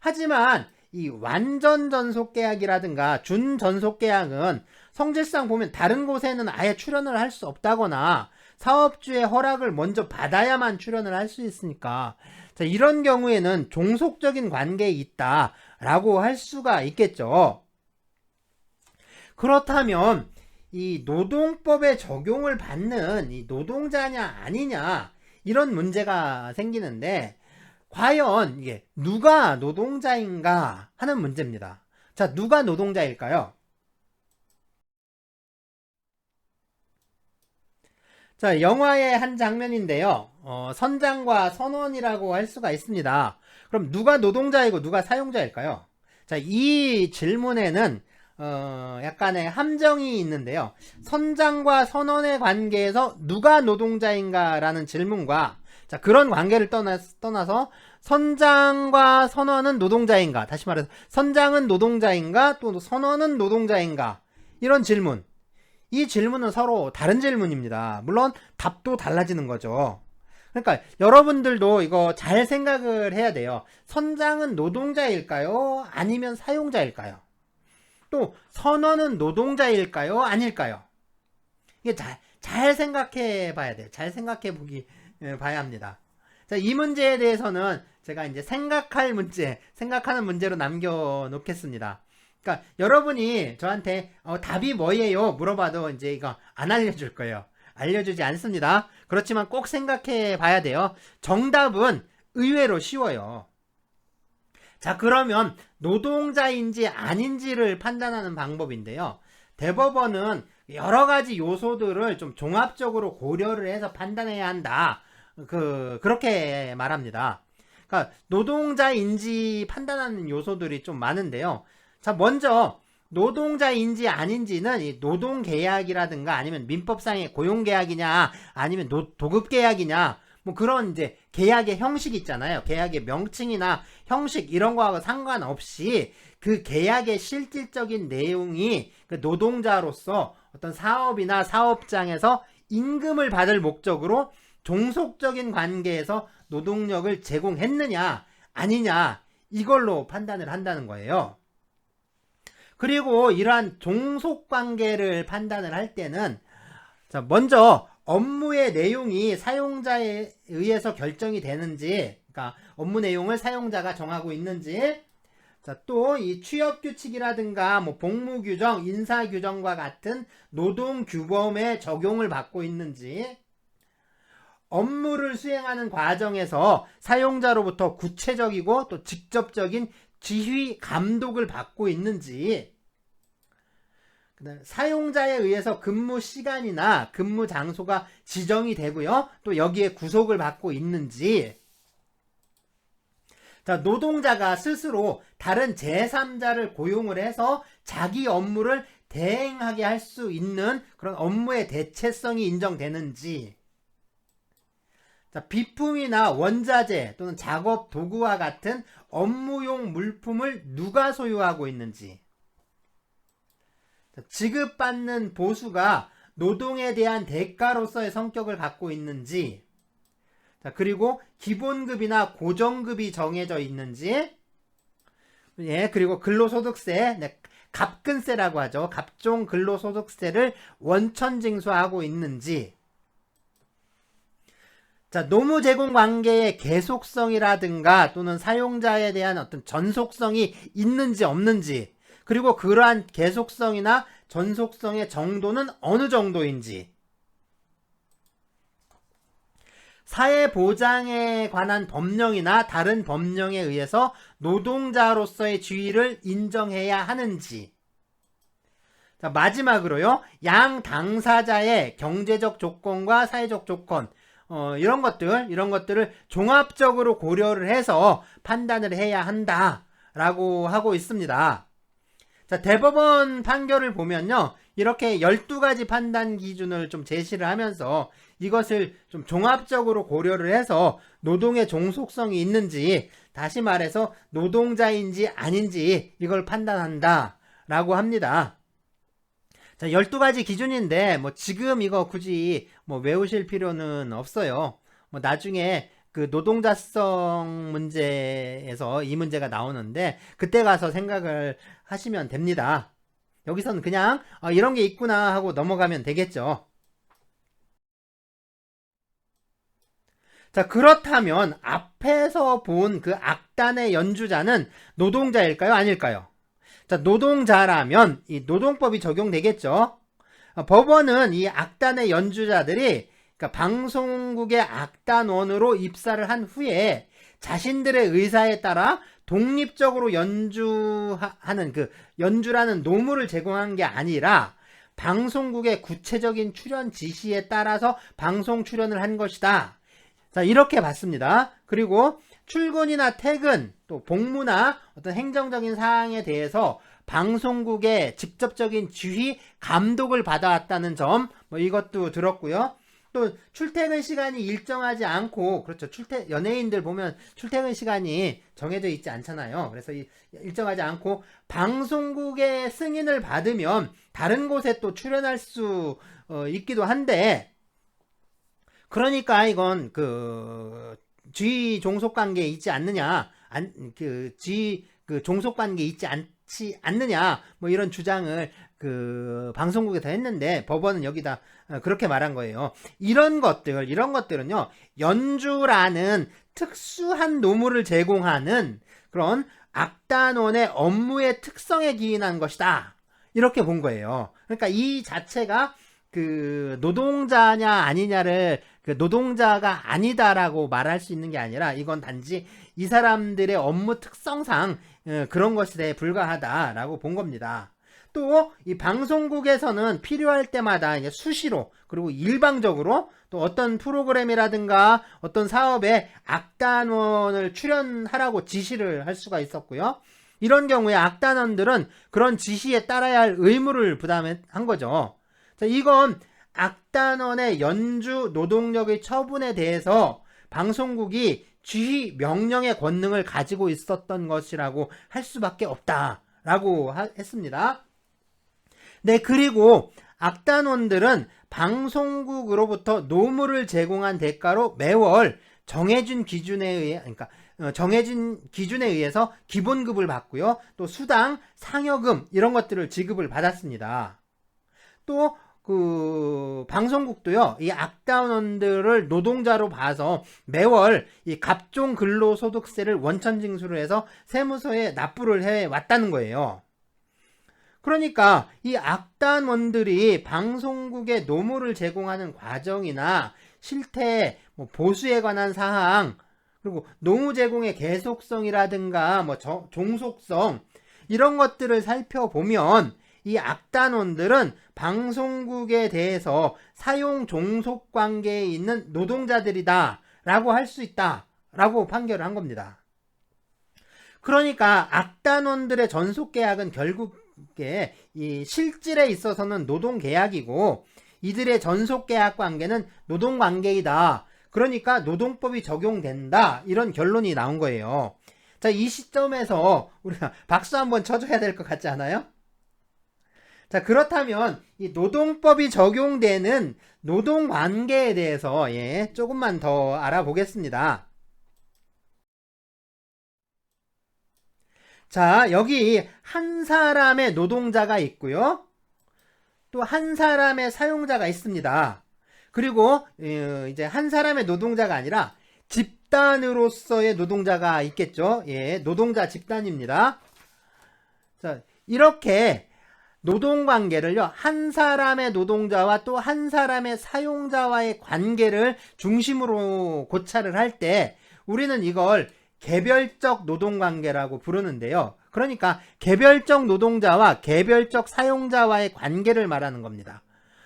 하지만 이 완전 전속 계약이라든가 준 전속 계약은 성질상 보면 다른 곳에는 아예 출연을 할 수 없다거나 사업주의 허락을 먼저 받아야만 출연을 할 수 있으니까, 자, 이런 경우에는 종속적인 관계에 있다라고 할 수가 있겠죠. 그렇다면 이 노동법에 적용을 받는 이 노동자냐 아니냐, 이런 문제가 생기는데, 과연 이게 누가 노동자인가 하는 문제입니다. 자, 누가 노동자일까요? 자, 영화의 한 장면인데요. 선장과 선원이라고 할 수가 있습니다. 그럼 누가 노동자이고 누가 사용자일까요? 자, 이 질문에는 약간의 함정이 있는데요. 선장과 선원의 관계에서 누가 노동자인가라는 질문과, 자, 그런 관계를 떠나서 선장과 선원은 노동자인가, 다시 말해서 선장은 노동자인가 또 선원은 노동자인가, 이런 질문, 이 질문은 서로 다른 질문입니다. 물론 답도 달라지는 거죠. 그러니까 여러분들도 이거 잘 생각을 해야 돼요. 선장은 노동자일까요? 아니면 사용자일까요? 또 선원은 노동자일까요? 아닐까요? 이게 잘 생각해 봐야 돼요. 잘 생각해 봐야 합니다. 자, 이 문제에 대해서는 제가 이제 생각하는 문제로 남겨놓겠습니다. 그러니까 여러분이 저한테 답이 뭐예요? 물어봐도 이제 이거 안 알려줄 거예요. 알려주지 않습니다. 그렇지만 꼭 생각해 봐야 돼요. 정답은 의외로 쉬워요. 자, 그러면 노동자인지 아닌지를 판단하는 방법인데요. 대법원은 여러 가지 요소들을 좀 종합적으로 고려를 해서 판단해야 한다. 그렇게 말합니다. 그러니까 노동자인지 판단하는 요소들이 좀 많은데요. 자, 먼저 노동자인지 아닌지는 이 노동계약이라든가 아니면 민법상의 고용계약이냐 아니면 도급계약이냐, 뭐 그런 이제 계약의 형식 있잖아요. 계약의 명칭이나 형식 이런 거하고 상관없이 그 계약의 실질적인 내용이 그 노동자로서 어떤 사업이나 사업장에서 임금을 받을 목적으로 종속적인 관계에서 노동력을 제공했느냐 아니냐, 이걸로 판단을 한다는 거예요. 그리고 이러한 종속관계를 판단을 할 때는, 자, 먼저 업무의 내용이 사용자에 의해서 결정이 되는지, 그러니까 업무 내용을 사용자가 정하고 있는지, 자, 또 이 취업규칙이라든가 뭐 복무규정, 인사규정과 같은 노동규범에 적용을 받고 있는지, 업무를 수행하는 과정에서 사용자로부터 구체적이고 또 직접적인 지휘, 감독을 받고 있는지, 사용자에 의해서 근무 시간이나 근무 장소가 지정이 되고요. 또 여기에 구속을 받고 있는지, 자, 노동자가 스스로 다른 제3자를 고용을 해서 자기 업무를 대행하게 할 수 있는 그런 업무의 대체성이 인정되는지, 자, 비품이나 원자재 또는 작업 도구와 같은 업무용 물품을 누가 소유하고 있는지, 자, 지급받는 보수가 노동에 대한 대가로서의 성격을 갖고 있는지, 자, 그리고 기본급이나 고정급이 정해져 있는지, 예, 그리고 근로소득세, 네, 갑근세라고 하죠. 갑종 근로소득세를 원천징수하고 있는지, 자, 노무 제공 관계의 계속성이라든가 또는 사용자에 대한 어떤 전속성이 있는지 없는지, 그리고 그러한 계속성이나 전속성의 정도는 어느 정도인지, 사회보장에 관한 법령이나 다른 법령에 의해서 노동자로서의 지위를 인정해야 하는지, 자, 마지막으로요, 양 당사자의 경제적 조건과 사회적 조건, 이런 것들을 종합적으로 고려를 해서 판단을 해야 한다라고 하고 있습니다. 자, 대법원 판결을 보면요, 이렇게 12가지 판단 기준을 좀 제시를 하면서 이것을 좀 종합적으로 고려를 해서 노동의 종속성이 있는지, 다시 말해서 노동자인지 아닌지 이걸 판단한다 라고 합니다. 자, 12가지 기준인데 뭐 지금 이거 굳이 뭐 외우실 필요는 없어요. 뭐 나중에 그 노동자성 문제에서 이 문제가 나오는데 그때 가서 생각을 하시면 됩니다. 여기서는 그냥 이런 게 있구나 하고 넘어가면 되겠죠. 자, 그렇다면 앞에서 본 그 악단의 연주자는 노동자일까요? 아닐까요? 자, 노동자라면 이 노동법이 적용되겠죠. 법원은 이 악단의 연주자들이 그러니까 방송국의 악단원으로 입사를 한 후에 자신들의 의사에 따라 독립적으로 연주하는 그 연주라는 노무를 제공한 게 아니라 방송국의 구체적인 출연 지시에 따라서 방송 출연을 한 것이다. 자, 이렇게 봤습니다. 그리고 출근이나 퇴근, 또 복무나 어떤 행정적인 사항에 대해서 방송국의 직접적인 지휘, 감독을 받아왔다는 점, 뭐 이것도 들었고요. 또 출퇴근 시간이 일정하지 않고, 그렇죠. 연예인들 보면 출퇴근 시간이 정해져 있지 않잖아요. 그래서 일정하지 않고 방송국의 승인을 받으면 다른 곳에 또 출연할 수 있기도 한데, 그러니까 이건 그 지휘 종속 관계에 있지 않느냐, 종속 관계에 있지 않지 않느냐, 뭐 이런 주장을 그 방송국에서 했는데 법원은 여기다 그렇게 말한 거예요. 이런 것들은요, 연주라는 특수한 노무를 제공하는 그런 악단원의 업무의 특성에 기인한 것이다. 이렇게 본 거예요. 그러니까 이 자체가 그 노동자냐 아니냐를 그 노동자가 아니다라고 말할 수 있는 게 아니라 이건 단지 이 사람들의 업무 특성상 그런 것에 불과하다라고 본 겁니다. 또 이 방송국에서는 필요할 때마다 이제 수시로 그리고 일방적으로 또 어떤 프로그램이라든가 어떤 사업에 악단원을 출연하라고 지시를 할 수가 있었고요. 이런 경우에 악단원들은 그런 지시에 따라야 할 의무를 부담한 거죠. 자, 이건 악단원의 연주 노동력의 처분에 대해서 방송국이 지휘 명령의 권능을 가지고 있었던 것이라고 할 수밖에 없다라고 했습니다. 네, 그리고 악단원들은 방송국으로부터 노무를 제공한 대가로 매월 정해진 기준에 의해서 기본급을 받고요. 또 수당, 상여금 이런 것들을 지급을 받았습니다. 또 방송국도요, 이 악단원들을 노동자로 봐서 매월 이 갑종 근로소득세를 원천 징수를 해서 세무서에 납부를 해 왔다는 거예요. 그러니까 이 악단원들이 방송국에 노무를 제공하는 과정이나 실태, 보수에 관한 사항, 그리고 노무 제공의 계속성이라든가 종속성, 이런 것들을 살펴보면 이 악단원들은 방송국에 대해서 사용 종속 관계에 있는 노동자들이다 라고 할 수 있다 라고 판결을 한 겁니다. 그러니까 악단원들의 전속계약은 결국에 이 실질에 있어서는 노동계약이고, 이들의 전속계약 관계는 노동관계이다. 그러니까 노동법이 적용된다, 이런 결론이 나온 거예요. 자, 이 시점에서 우리가 박수 한번 쳐줘야 될 것 같지 않아요? 자, 그렇다면 이 노동법이 적용되는 노동관계에 대해서 조금만 더 알아보겠습니다. 자, 여기 한 사람의 노동자가 있고요, 또 한 사람의 사용자가 있습니다. 그리고 이제 한 사람의 노동자가 아니라 집단으로서의 노동자가 있겠죠. 노동자 집단입니다. 자, 이렇게 노동관계를요, 한 사람의 노동자와 또 한 사람의 사용자와의 관계를 중심으로 고찰을 할 때 우리는 이걸 개별적 노동관계라고 부르는데요. 그러니까 개별적 노동자와 개별적 사용자와의 관계를 말하는 겁니다.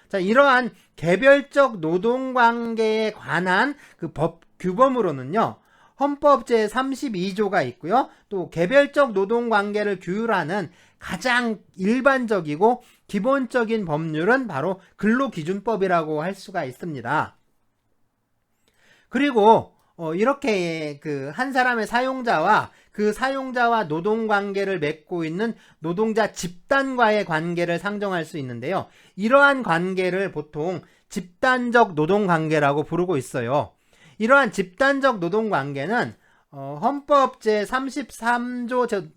자, 이러한 개별적 노동관계에 관한 그 법 규범으로는요, 헌법 제32조가 있고요, 또 개별적 노동관계를 규율하는 가장 일반적이고 기본적인 법률은 바로 근로기준법이라고 할 수가 있습니다. 그리고 이렇게 그 한 사람의 사용자와 그 사용자와 노동관계를 맺고 있는 노동자 집단과의 관계를 상정할 수 있는데요, 이러한 관계를 보통 집단적 노동관계라고 부르고 있어요. 이러한 집단적 노동관계는 헌법 제33조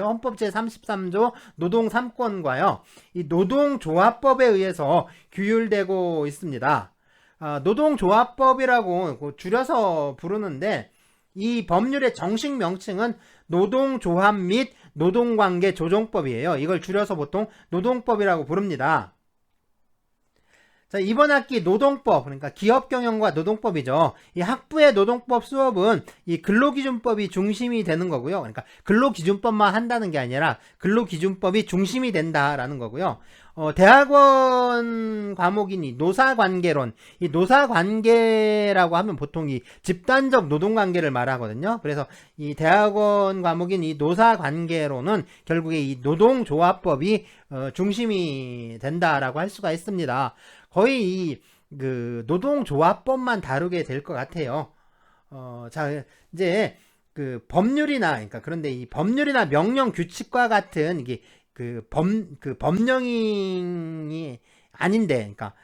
헌법 제33조 노동 3권과요, 이 노동조합법에 의해서 규율되고 있습니다. 노동조합법이라고 줄여서 부르는데, 이 법률의 정식 명칭은 노동조합 및 노동관계 조정법이에요. 이걸 줄여서 보통 노동법이라고 부릅니다. 자, 이번 학기 노동법, 그러니까 기업경영과 노동법이죠. 이 학부의 노동법 수업은 이 근로기준법이 중심이 되는 거고요. 그러니까 근로기준법만 한다는 게 아니라 근로기준법이 중심이 된다라는 거고요. 대학원 과목인 이 노사관계론, 이 노사관계라고 하면 보통 이 집단적 노동관계를 말하거든요. 그래서 이 대학원 과목인 이 노사관계론은 결국에 이 노동조합법이 중심이 된다라고 할 수가 있습니다. 거의 이 노동조합법만 다루게 될 것 같아요. 자, 이제 그러니까 그런데 이 법률이나 명령 규칙과 같은 이게 법령이 아닌데, 그러니까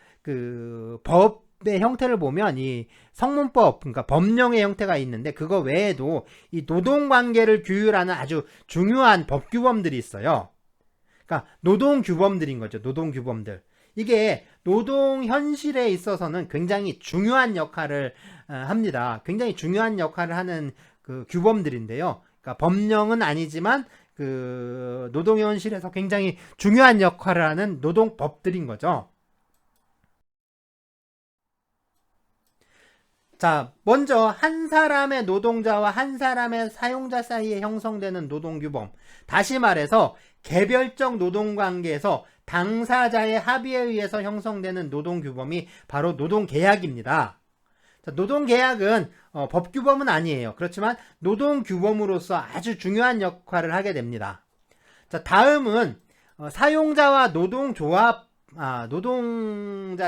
법의 형태를 보면 이 성문법, 그러니까 법령의 형태가 있는데, 그거 외에도 이 노동관계를 규율하는 아주 중요한 법규범들이 있어요. 그러니까 노동규범들인 거죠. 노동규범들. 이게 노동 현실에 있어서는 굉장히 중요한 역할을 합니다. 굉장히 중요한 역할을 하는 그 규범들인데요. 그러니까 법령은 아니지만 노동 현실에서 굉장히 중요한 역할을 하는 노동법들인 거죠. 자, 먼저 한 사람의 노동자와 한 사람의 사용자 사이에 형성되는 노동규범, 다시 말해서 개별적 노동관계에서 당사자의 합의에 의해서 형성되는 노동규범이 바로 노동계약입니다. 자, 노동계약은 법규범은 아니에요. 그렇지만 노동규범으로서 아주 중요한 역할을 하게 됩니다. 자, 다음은 사용자와 노동자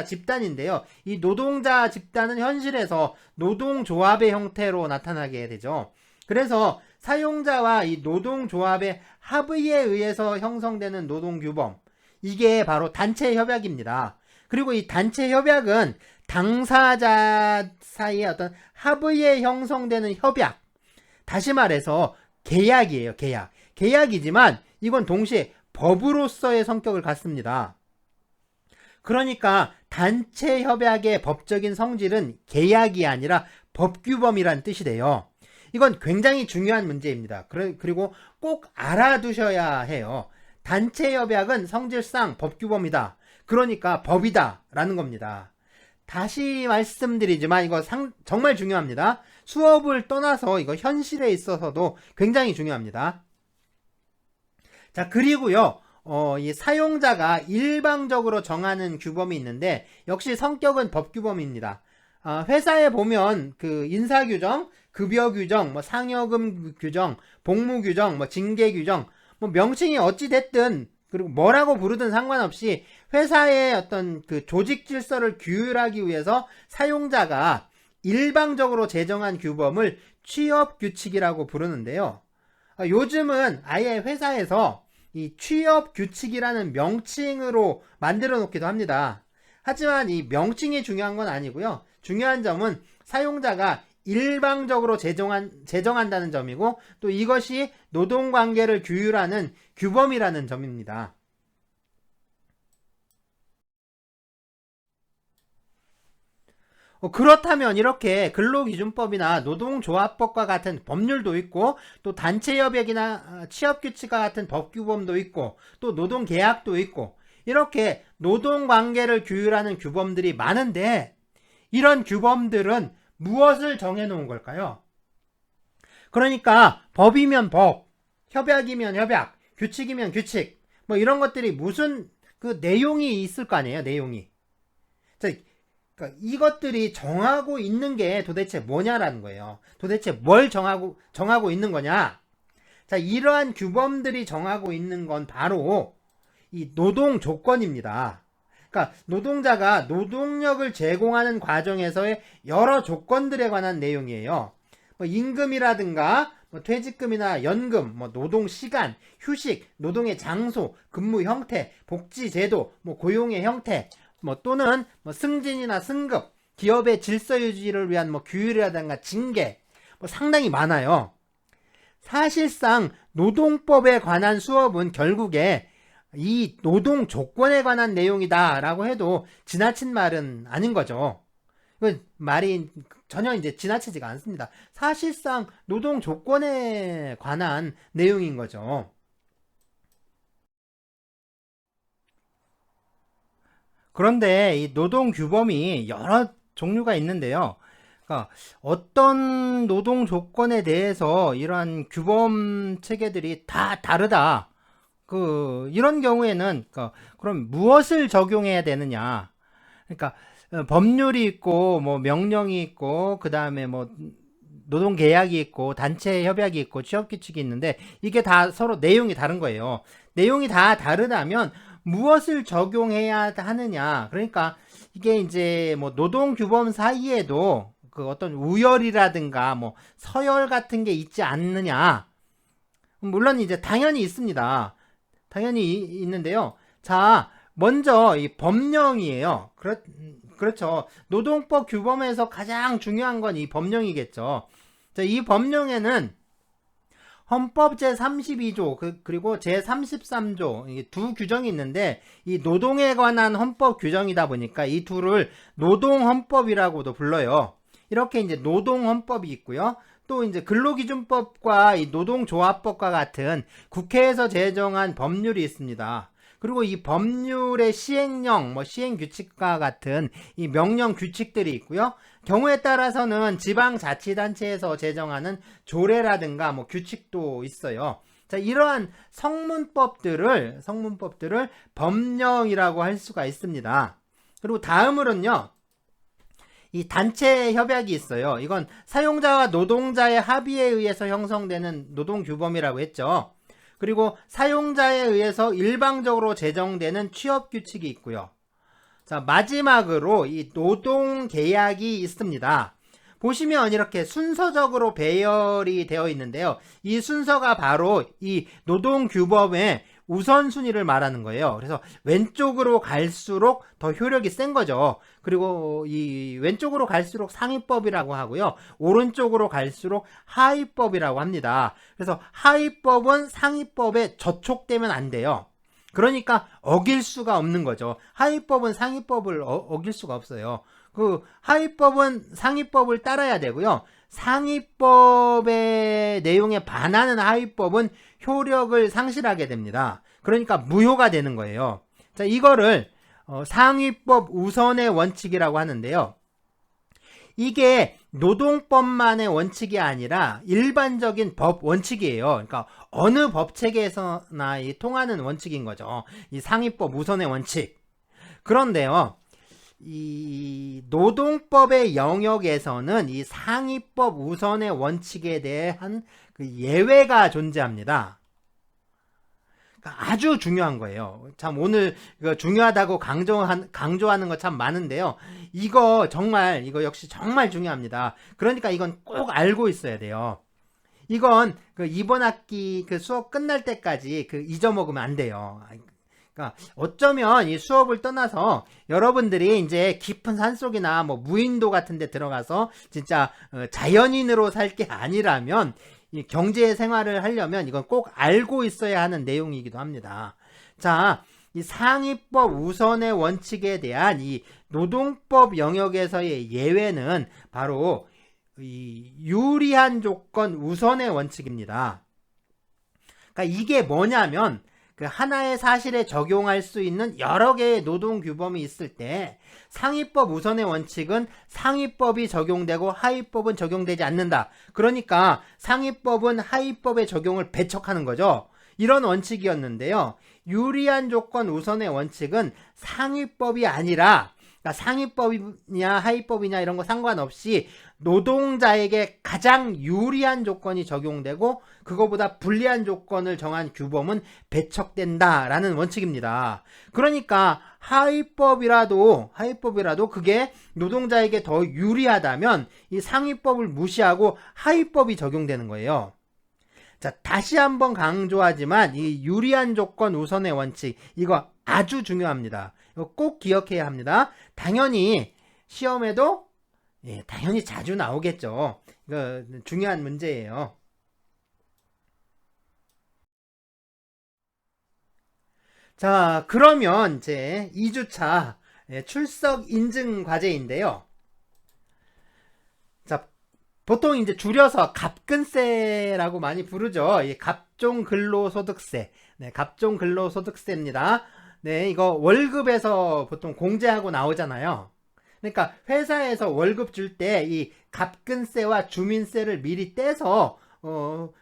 집단인데요. 이 노동자 집단은 현실에서 노동조합의 형태로 나타나게 되죠. 그래서 사용자와 이 노동조합의 합의에 의해서 형성되는 노동규범, 이게 바로 단체협약입니다. 그리고 이 단체협약은 당사자 사이의 어떤 합의에 형성되는 협약, 다시 말해서 계약이에요. 계약이지만 이건 동시에 법으로서의 성격을 갖습니다. 그러니까 단체 협약의 법적인 성질은 계약이 아니라 법규범이란 뜻이 돼요. 이건 굉장히 중요한 문제입니다. 그리고 꼭 알아두셔야 해요. 단체 협약은 성질상 법규범이다. 그러니까 법이다 라는 겁니다. 다시 말씀드리지만 이거 정말 중요합니다. 수업을 떠나서 이거 현실에 있어서도 굉장히 중요합니다. 자, 그리고요. 이 사용자가 일방적으로 정하는 규범이 있는데 역시 성격은 법규범입니다. 회사에 보면 그 인사규정, 급여규정, 뭐 상여금 규정, 복무규정, 뭐 징계규정, 뭐 명칭이 어찌 됐든 그리고 뭐라고 부르든 상관없이 회사의 어떤 그 조직 질서를 규율하기 위해서 사용자가 일방적으로 제정한 규범을 취업규칙이라고 부르는데요. 요즘은 아예 회사에서 이 취업규칙이라는 명칭으로 만들어 놓기도 합니다. 하지만 이 명칭이 중요한 건 아니고요. 중요한 점은 사용자가 일방적으로 제정한다는 점이고 또 이것이 노동관계를 규율하는 규범이라는 점입니다. 그렇다면 이렇게 근로기준법이나 노동조합법과 같은 법률도 있고 또 단체협약이나 취업규칙과 같은 법규범도 있고 또 노동계약도 있고 이렇게 노동관계를 규율하는 규범들이 많은데 이런 규범들은 무엇을 정해놓은 걸까요? 그러니까 법이면 법, 협약이면 협약, 규칙이면 규칙 뭐 이런 것들이 무슨 그 내용이 있을 거 아니에요. 내용이. 자, 그러니까 이것들이 정하고 있는 게 도대체 뭐냐라는 거예요. 도대체 뭘 정하고 있는 거냐? 자, 이러한 규범들이 정하고 있는 건 바로 이 노동 조건입니다. 그러니까 노동자가 노동력을 제공하는 과정에서의 여러 조건들에 관한 내용이에요. 뭐 임금이라든가 뭐 퇴직금이나 연금, 뭐 노동 시간, 휴식, 노동의 장소, 근무 형태, 복지 제도, 뭐 고용의 형태, 뭐 또는 뭐 승진이나 승급, 기업의 질서 유지를 위한 뭐 규율이라든가 징계, 뭐 상당히 많아요. 사실상 노동법에 관한 수업은 결국에 이 노동 조건에 관한 내용이다 라고 해도 지나친 말은 아닌 거죠. 말이 전혀 이제 지나치지가 않습니다. 사실상 노동 조건에 관한 내용인 거죠. 그런데 이 노동 규범이 여러 종류가 있는데요. 그러니까 어떤 노동 조건에 대해서 이러한 규범 체계들이 다 다르다. 이런 경우에는 그럼 무엇을 적용해야 되느냐? 그러니까 법률이 있고 뭐 명령이 있고 그다음에 뭐 노동 계약이 있고 단체 협약이 있고 취업 규칙이 있는데 이게 다 서로 내용이 다른 거예요. 내용이 다 다르다면 무엇을 적용해야 하느냐? 그러니까 이게 이제 뭐 노동 규범 사이에도 그 어떤 우열이라든가 뭐 서열 같은 게 있지 않느냐? 물론 이제 당연히 있습니다. 당연히 있는데요. 자, 먼저 이 법령이에요. 그렇죠. 노동법 규범에서 가장 중요한 건 이 법령이겠죠. 자, 이 법령에는 헌법 제32조 그리고 제33조 이게 두 규정이 있는데 이 노동에 관한 헌법 규정이다 보니까 이 둘을 노동헌법이라고도 불러요. 이렇게 이제 노동헌법이 있고요. 또 이제 근로기준법과 이 노동조합법과 같은 국회에서 제정한 법률이 있습니다. 그리고 이 법률의 시행령, 뭐 시행규칙과 같은 이 명령 규칙들이 있고요. 경우에 따라서는 지방자치단체에서 제정하는 조례라든가 뭐 규칙도 있어요. 자, 이러한 성문법들을 법령이라고 할 수가 있습니다. 그리고 다음으로는요. 이 단체 협약이 있어요. 이건 사용자와 노동자의 합의에 의해서 형성되는 노동규범이라고 했죠. 그리고 사용자에 의해서 일방적으로 제정되는 취업규칙이 있고요. 자, 마지막으로 이 노동계약이 있습니다. 보시면 이렇게 순서적으로 배열이 되어 있는데요. 이 순서가 바로 이 노동규범의 우선순위를 말하는 거예요. 그래서 왼쪽으로 갈수록 더 효력이 센 거죠. 그리고 이 왼쪽으로 갈수록 상위법이라고 하고요. 오른쪽으로 갈수록 하위법이라고 합니다. 그래서 하위법은 상위법에 저촉되면 안 돼요. 그러니까 어길 수가 없는 거죠. 하위법은 상위법을 어길 수가 없어요. 그 하위법은 상위법을 따라야 되고요. 상위법의 내용에 반하는 하위법은 효력을 상실하게 됩니다. 그러니까 무효가 되는 거예요. 자, 이거를 상위법 우선의 원칙이라고 하는데요. 이게 노동법만의 원칙이 아니라 일반적인 법 원칙이에요. 그러니까 어느 법 체계에서나 통하는 원칙인 거죠. 이 상위법 우선의 원칙. 그런데요, 이 노동법의 영역에서는 이 상위법 우선의 원칙에 대한 그 예외가 존재합니다. 아주 중요한 거예요. 참 오늘 중요하다고 강조하는 거 참 많은데요. 이거 역시 정말 중요합니다. 그러니까 이건 꼭 알고 있어야 돼요. 이건 이번 학기 수업 끝날 때까지 잊어먹으면 안 돼요. 그러니까 어쩌면 이 수업을 떠나서 여러분들이 이제 깊은 산속이나 뭐 무인도 같은 데 들어가서 진짜 자연인으로 살 게 아니라면 이 경제 생활을 하려면 이건 꼭 알고 있어야 하는 내용이기도 합니다. 자, 이 상위법 우선의 원칙에 대한 이 노동법 영역에서의 예외는 바로 이 유리한 조건 우선의 원칙입니다. 그러니까 이게 뭐냐면 하나의 사실에 적용할 수 있는 여러 개의 노동 규범이 있을 때 상위법 우선의 원칙은 상위법이 적용되고 하위법은 적용되지 않는다. 그러니까 상위법은 하위법의 적용을 배척하는 거죠. 이런 원칙이었는데요. 유리한 조건 우선의 원칙은 상위법이 아니라, 그러니까 상위법이냐 하위법이냐 이런 거 상관없이 노동자에게 가장 유리한 조건이 적용되고 그거보다 불리한 조건을 정한 규범은 배척된다라는 원칙입니다. 그러니까 하위법이라도 그게 노동자에게 더 유리하다면 이 상위법을 무시하고 하위법이 적용되는 거예요. 자, 다시 한번 강조하지만 이 유리한 조건 우선의 원칙, 이거 아주 중요합니다. 이거 꼭 기억해야 합니다. 당연히 시험에도 당연히 자주 나오겠죠. 이거 중요한 문제예요. 자, 그러면 이제 2주차 출석 인증 과제인데요. 자, 보통 이제 줄여서 갑근세라고 많이 부르죠. 갑종근로소득세. 네, 갑종근로소득세입니다. 네, 이거 월급에서 보통 공제하고 나오잖아요. 그러니까 회사에서 월급 줄 때 이 갑근세와 주민세를 미리 떼서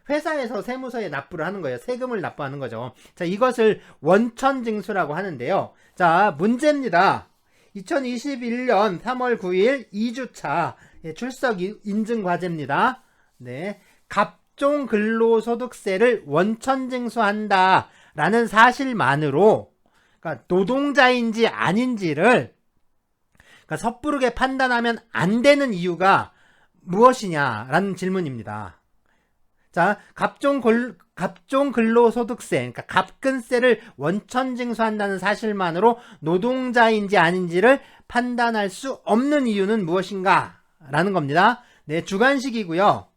회사에서 세무서에 납부를 하는 거예요. 세금을 납부하는 거죠. 자, 이것을 원천징수라고 하는데요. 자, 문제입니다. 2021년 3월 9일 2주차 출석 인증 과제입니다. 네, 갑종근로소득세를 원천징수한다 라는 사실만으로, 그러니까 노동자인지 아닌지를 섣부르게 판단하면 안 되는 이유가 무엇이냐라는 질문입니다. 자, 갑종근로소득세, 그러니까 갑근세를 원천징수한다는 사실만으로 노동자인지 아닌지를 판단할 수 없는 이유는 무엇인가? 라는 겁니다. 네, 주관식이고요.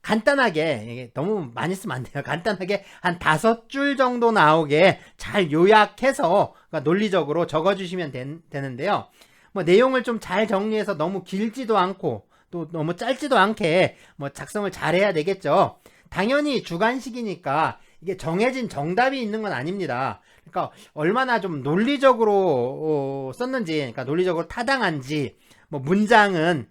간단하게, 너무 많이 쓰면 안 돼요. 간단하게 한 5줄 정도 나오게 잘 요약해서 논리적으로 적어주시면 되는데요. 뭐 내용을 좀 잘 정리해서 너무 길지도 않고 또 너무 짧지도 않게 작성을 잘 해야 되겠죠. 당연히 주관식이니까 이게 정해진 정답이 있는 건 아닙니다. 그러니까 얼마나 좀 논리적으로 썼는지, 그러니까 논리적으로 타당한지, 문장은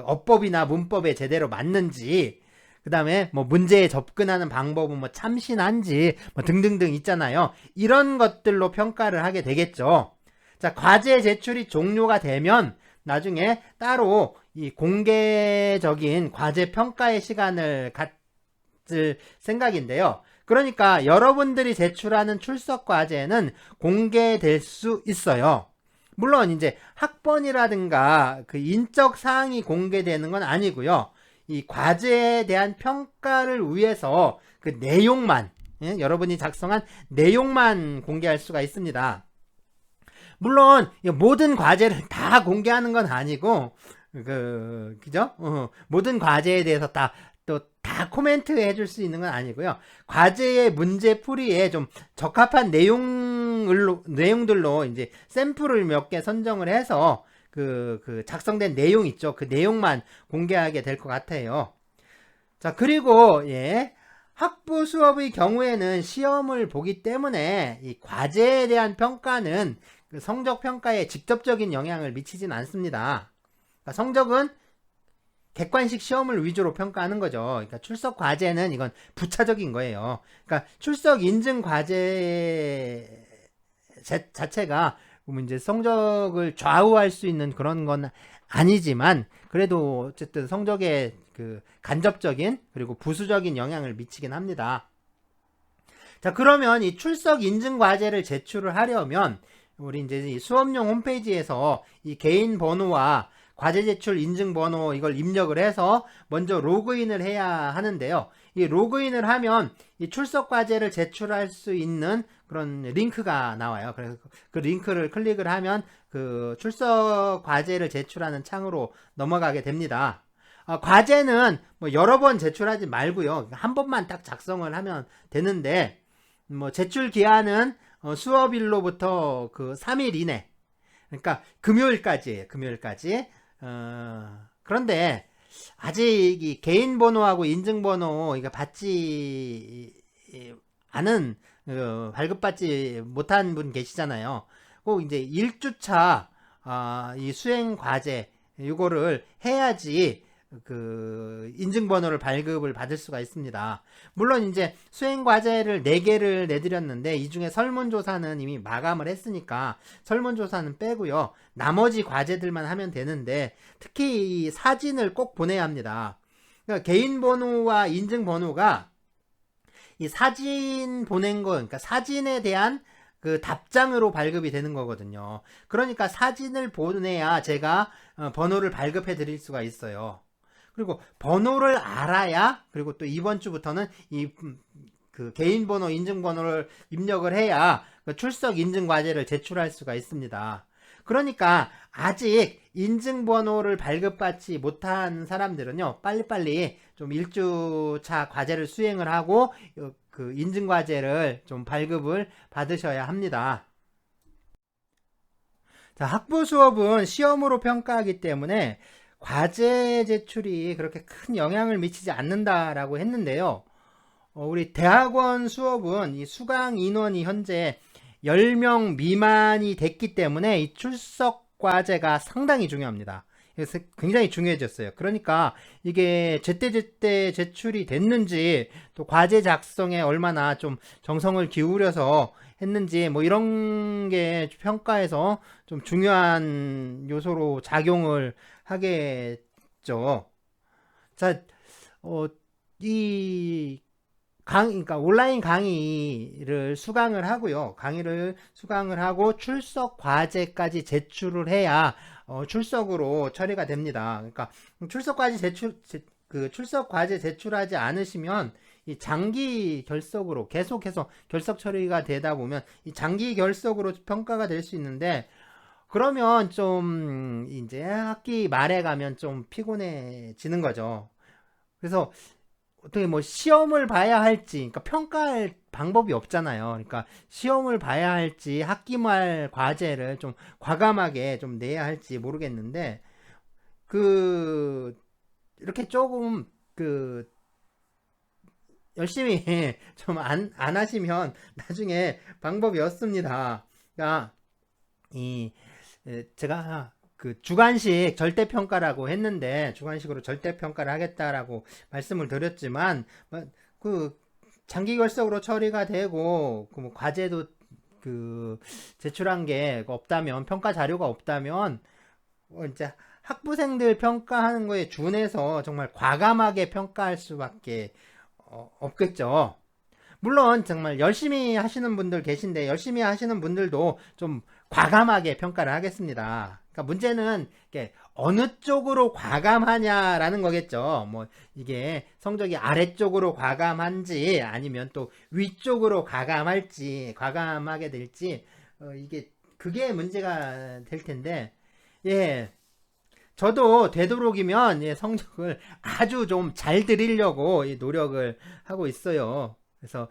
어법이나 문법에 제대로 맞는지, 그 다음에 문제에 접근하는 방법은 참신한지, 등등등 있잖아요. 이런 것들로 평가를 하게 되겠죠. 자, 과제 제출이 종료가 되면 나중에 따로 이 공개적인 과제 평가의 시간을 갖을 생각인데요. 그러니까 여러분들이 제출하는 출석 과제는 공개될 수 있어요. 물론 이제 학번이라든가 인적 사항이 공개되는 건 아니고요. 이 과제에 대한 평가를 위해서 내용만, 여러분이 작성한 내용만 공개할 수가 있습니다. 물론 모든 과제를 다 공개하는 건 아니고 그죠? 모든 과제에 대해서 다 또 다 코멘트 해줄 수 있는 건 아니고요. 과제의 문제 풀이에 좀 적합한 내용들로 이제 샘플을 몇 개 선정을 해서 그 작성된 내용 있죠. 그 내용만 공개하게 될 것 같아요. 자, 그리고 학부 수업의 경우에는 시험을 보기 때문에 이 과제에 대한 평가는 그 성적 평가에 직접적인 영향을 미치진 않습니다. 그러니까 성적은 객관식 시험을 위주로 평가하는 거죠. 그러니까 출석 과제는 이건 부차적인 거예요. 그러니까 출석 인증 과제 자체가 이제 성적을 좌우할 수 있는 그런 건 아니지만 그래도 어쨌든 성적에 그 간접적인 그리고 부수적인 영향을 미치긴 합니다. 자, 그러면 이 출석 인증 과제를 제출을 하려면 우리 이제 이 수업용 홈페이지에서 이 개인 번호와 과제 제출 인증 번호 이걸 입력을 해서 먼저 로그인을 해야 하는데요. 이 로그인을 하면 이 출석 과제를 제출할 수 있는 그런 링크가 나와요. 그래서 그 링크를 클릭을 하면 그 출석 과제를 제출하는 창으로 넘어가게 됩니다. 과제는 뭐 여러 번 제출하지 말고요. 한 번만 딱 작성을 하면 되는데 뭐 제출 기한은 수업일로부터 그 3일 이내. 그러니까 금요일까지예요. 금요일까지. 그런데 아직 이 개인 번호하고 인증 번호 이거 받지 않은 발급받지 못한 분 계시잖아요. 꼭 이제 1주차 이 수행 과제 이거를 해야지 그 인증번호를 발급을 받을 수가 있습니다. 물론 이제 수행 과제를 4개를 내드렸는데 이 중에 설문조사는 이미 마감을 했으니까 설문조사는 빼고요. 나머지 과제들만 하면 되는데 특히 이 사진을 꼭 보내야 합니다. 그러니까 개인번호와 인증번호가 이 사진 보낸 거, 그러니까 사진에 대한 그 답장으로 발급이 되는 거거든요. 그러니까 사진을 보내야 제가 번호를 발급해 드릴 수가 있어요. 그리고 번호를 알아야, 그리고 또 이번 주부터는 그 개인 번호, 인증 번호를 입력을 해야 그 출석 인증 과제를 제출할 수가 있습니다. 그러니까 아직 인증 번호를 발급받지 못한 사람들은요, 빨리빨리 좀 1주차 과제를 수행을 하고 그 인증 과제를 좀 발급을 받으셔야 합니다. 자, 학부 수업은 시험으로 평가하기 때문에 과제 제출이 그렇게 큰 영향을 미치지 않는다라고 했는데요. 우리 대학원 수업은 이 수강 인원이 현재 10명 미만이 됐기 때문에 이 출석 과제가 상당히 중요합니다. 그래서 굉장히 중요해졌어요. 그러니까 이게 제때제때 제출이 됐는지 또 과제 작성에 얼마나 좀 정성을 기울여서 했는지 뭐 이런 게 평가에서 좀 중요한 요소로 작용을 하겠죠. 자, 이 그러니까 온라인 강의를 수강을 하고요. 강의를 수강을 하고 출석 과제까지 제출을 해야 출석으로 처리가 됩니다. 그러니까 출석 과제 출석 과제 제출하지 않으시면 이 장기 결석으로 계속해서 결석 처리가 되다 보면 이 장기 결석으로 평가가 될 수 있는데 그러면 좀 이제 학기 말에 가면 좀 피곤해지는 거죠. 그래서 어떻게 뭐 시험을 봐야 할지, 그러니까 평가할 방법이 없잖아요. 그러니까 시험을 봐야 할지 학기 말 과제를 좀 과감하게 좀 내야 할지 모르겠는데 그 이렇게 조금 그 열심히 좀 안 하시면 나중에 방법이 없습니다. 그러니까 제가 그 주관식 절대평가라고 했는데 주관식으로 절대평가를 하겠다라고 말씀을 드렸지만 그 장기 결석으로 처리가 되고 그 뭐 과제도 그 제출한 게 없다면 평가 자료가 없다면 이제 학부생들 평가하는 거에 준해서 정말 과감하게 평가할 수밖에 없겠죠. 물론 정말 열심히 하시는 분들 계신데 열심히 하시는 분들도 좀 과감하게 평가를 하겠습니다. 그러니까 문제는 어느 쪽으로 과감하냐라는 거겠죠. 뭐 이게 성적이 아래쪽으로 과감한지 아니면 또 위쪽으로 과감하게 될지 이게 그게 문제가 될 텐데 저도 되도록이면 성적을 아주 좀 잘 드리려고 노력을 하고 있어요. 그래서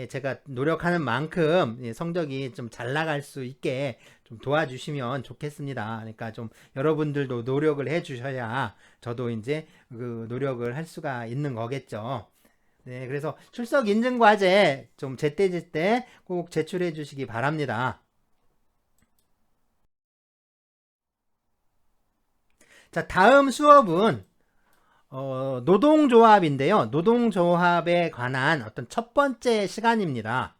제가 노력하는 만큼 성적이 좀 잘 나갈 수 있게 좀 도와주시면 좋겠습니다. 그러니까 좀 여러분들도 노력을 해주셔야 저도 이제 그 노력을 할 수가 있는 거겠죠. 네, 그래서 출석 인증 과제 좀 제때제때 꼭 제출해 주시기 바랍니다. 자, 다음 수업은 노동조합인데요. 노동조합에 관한 어떤 첫 번째 시간입니다.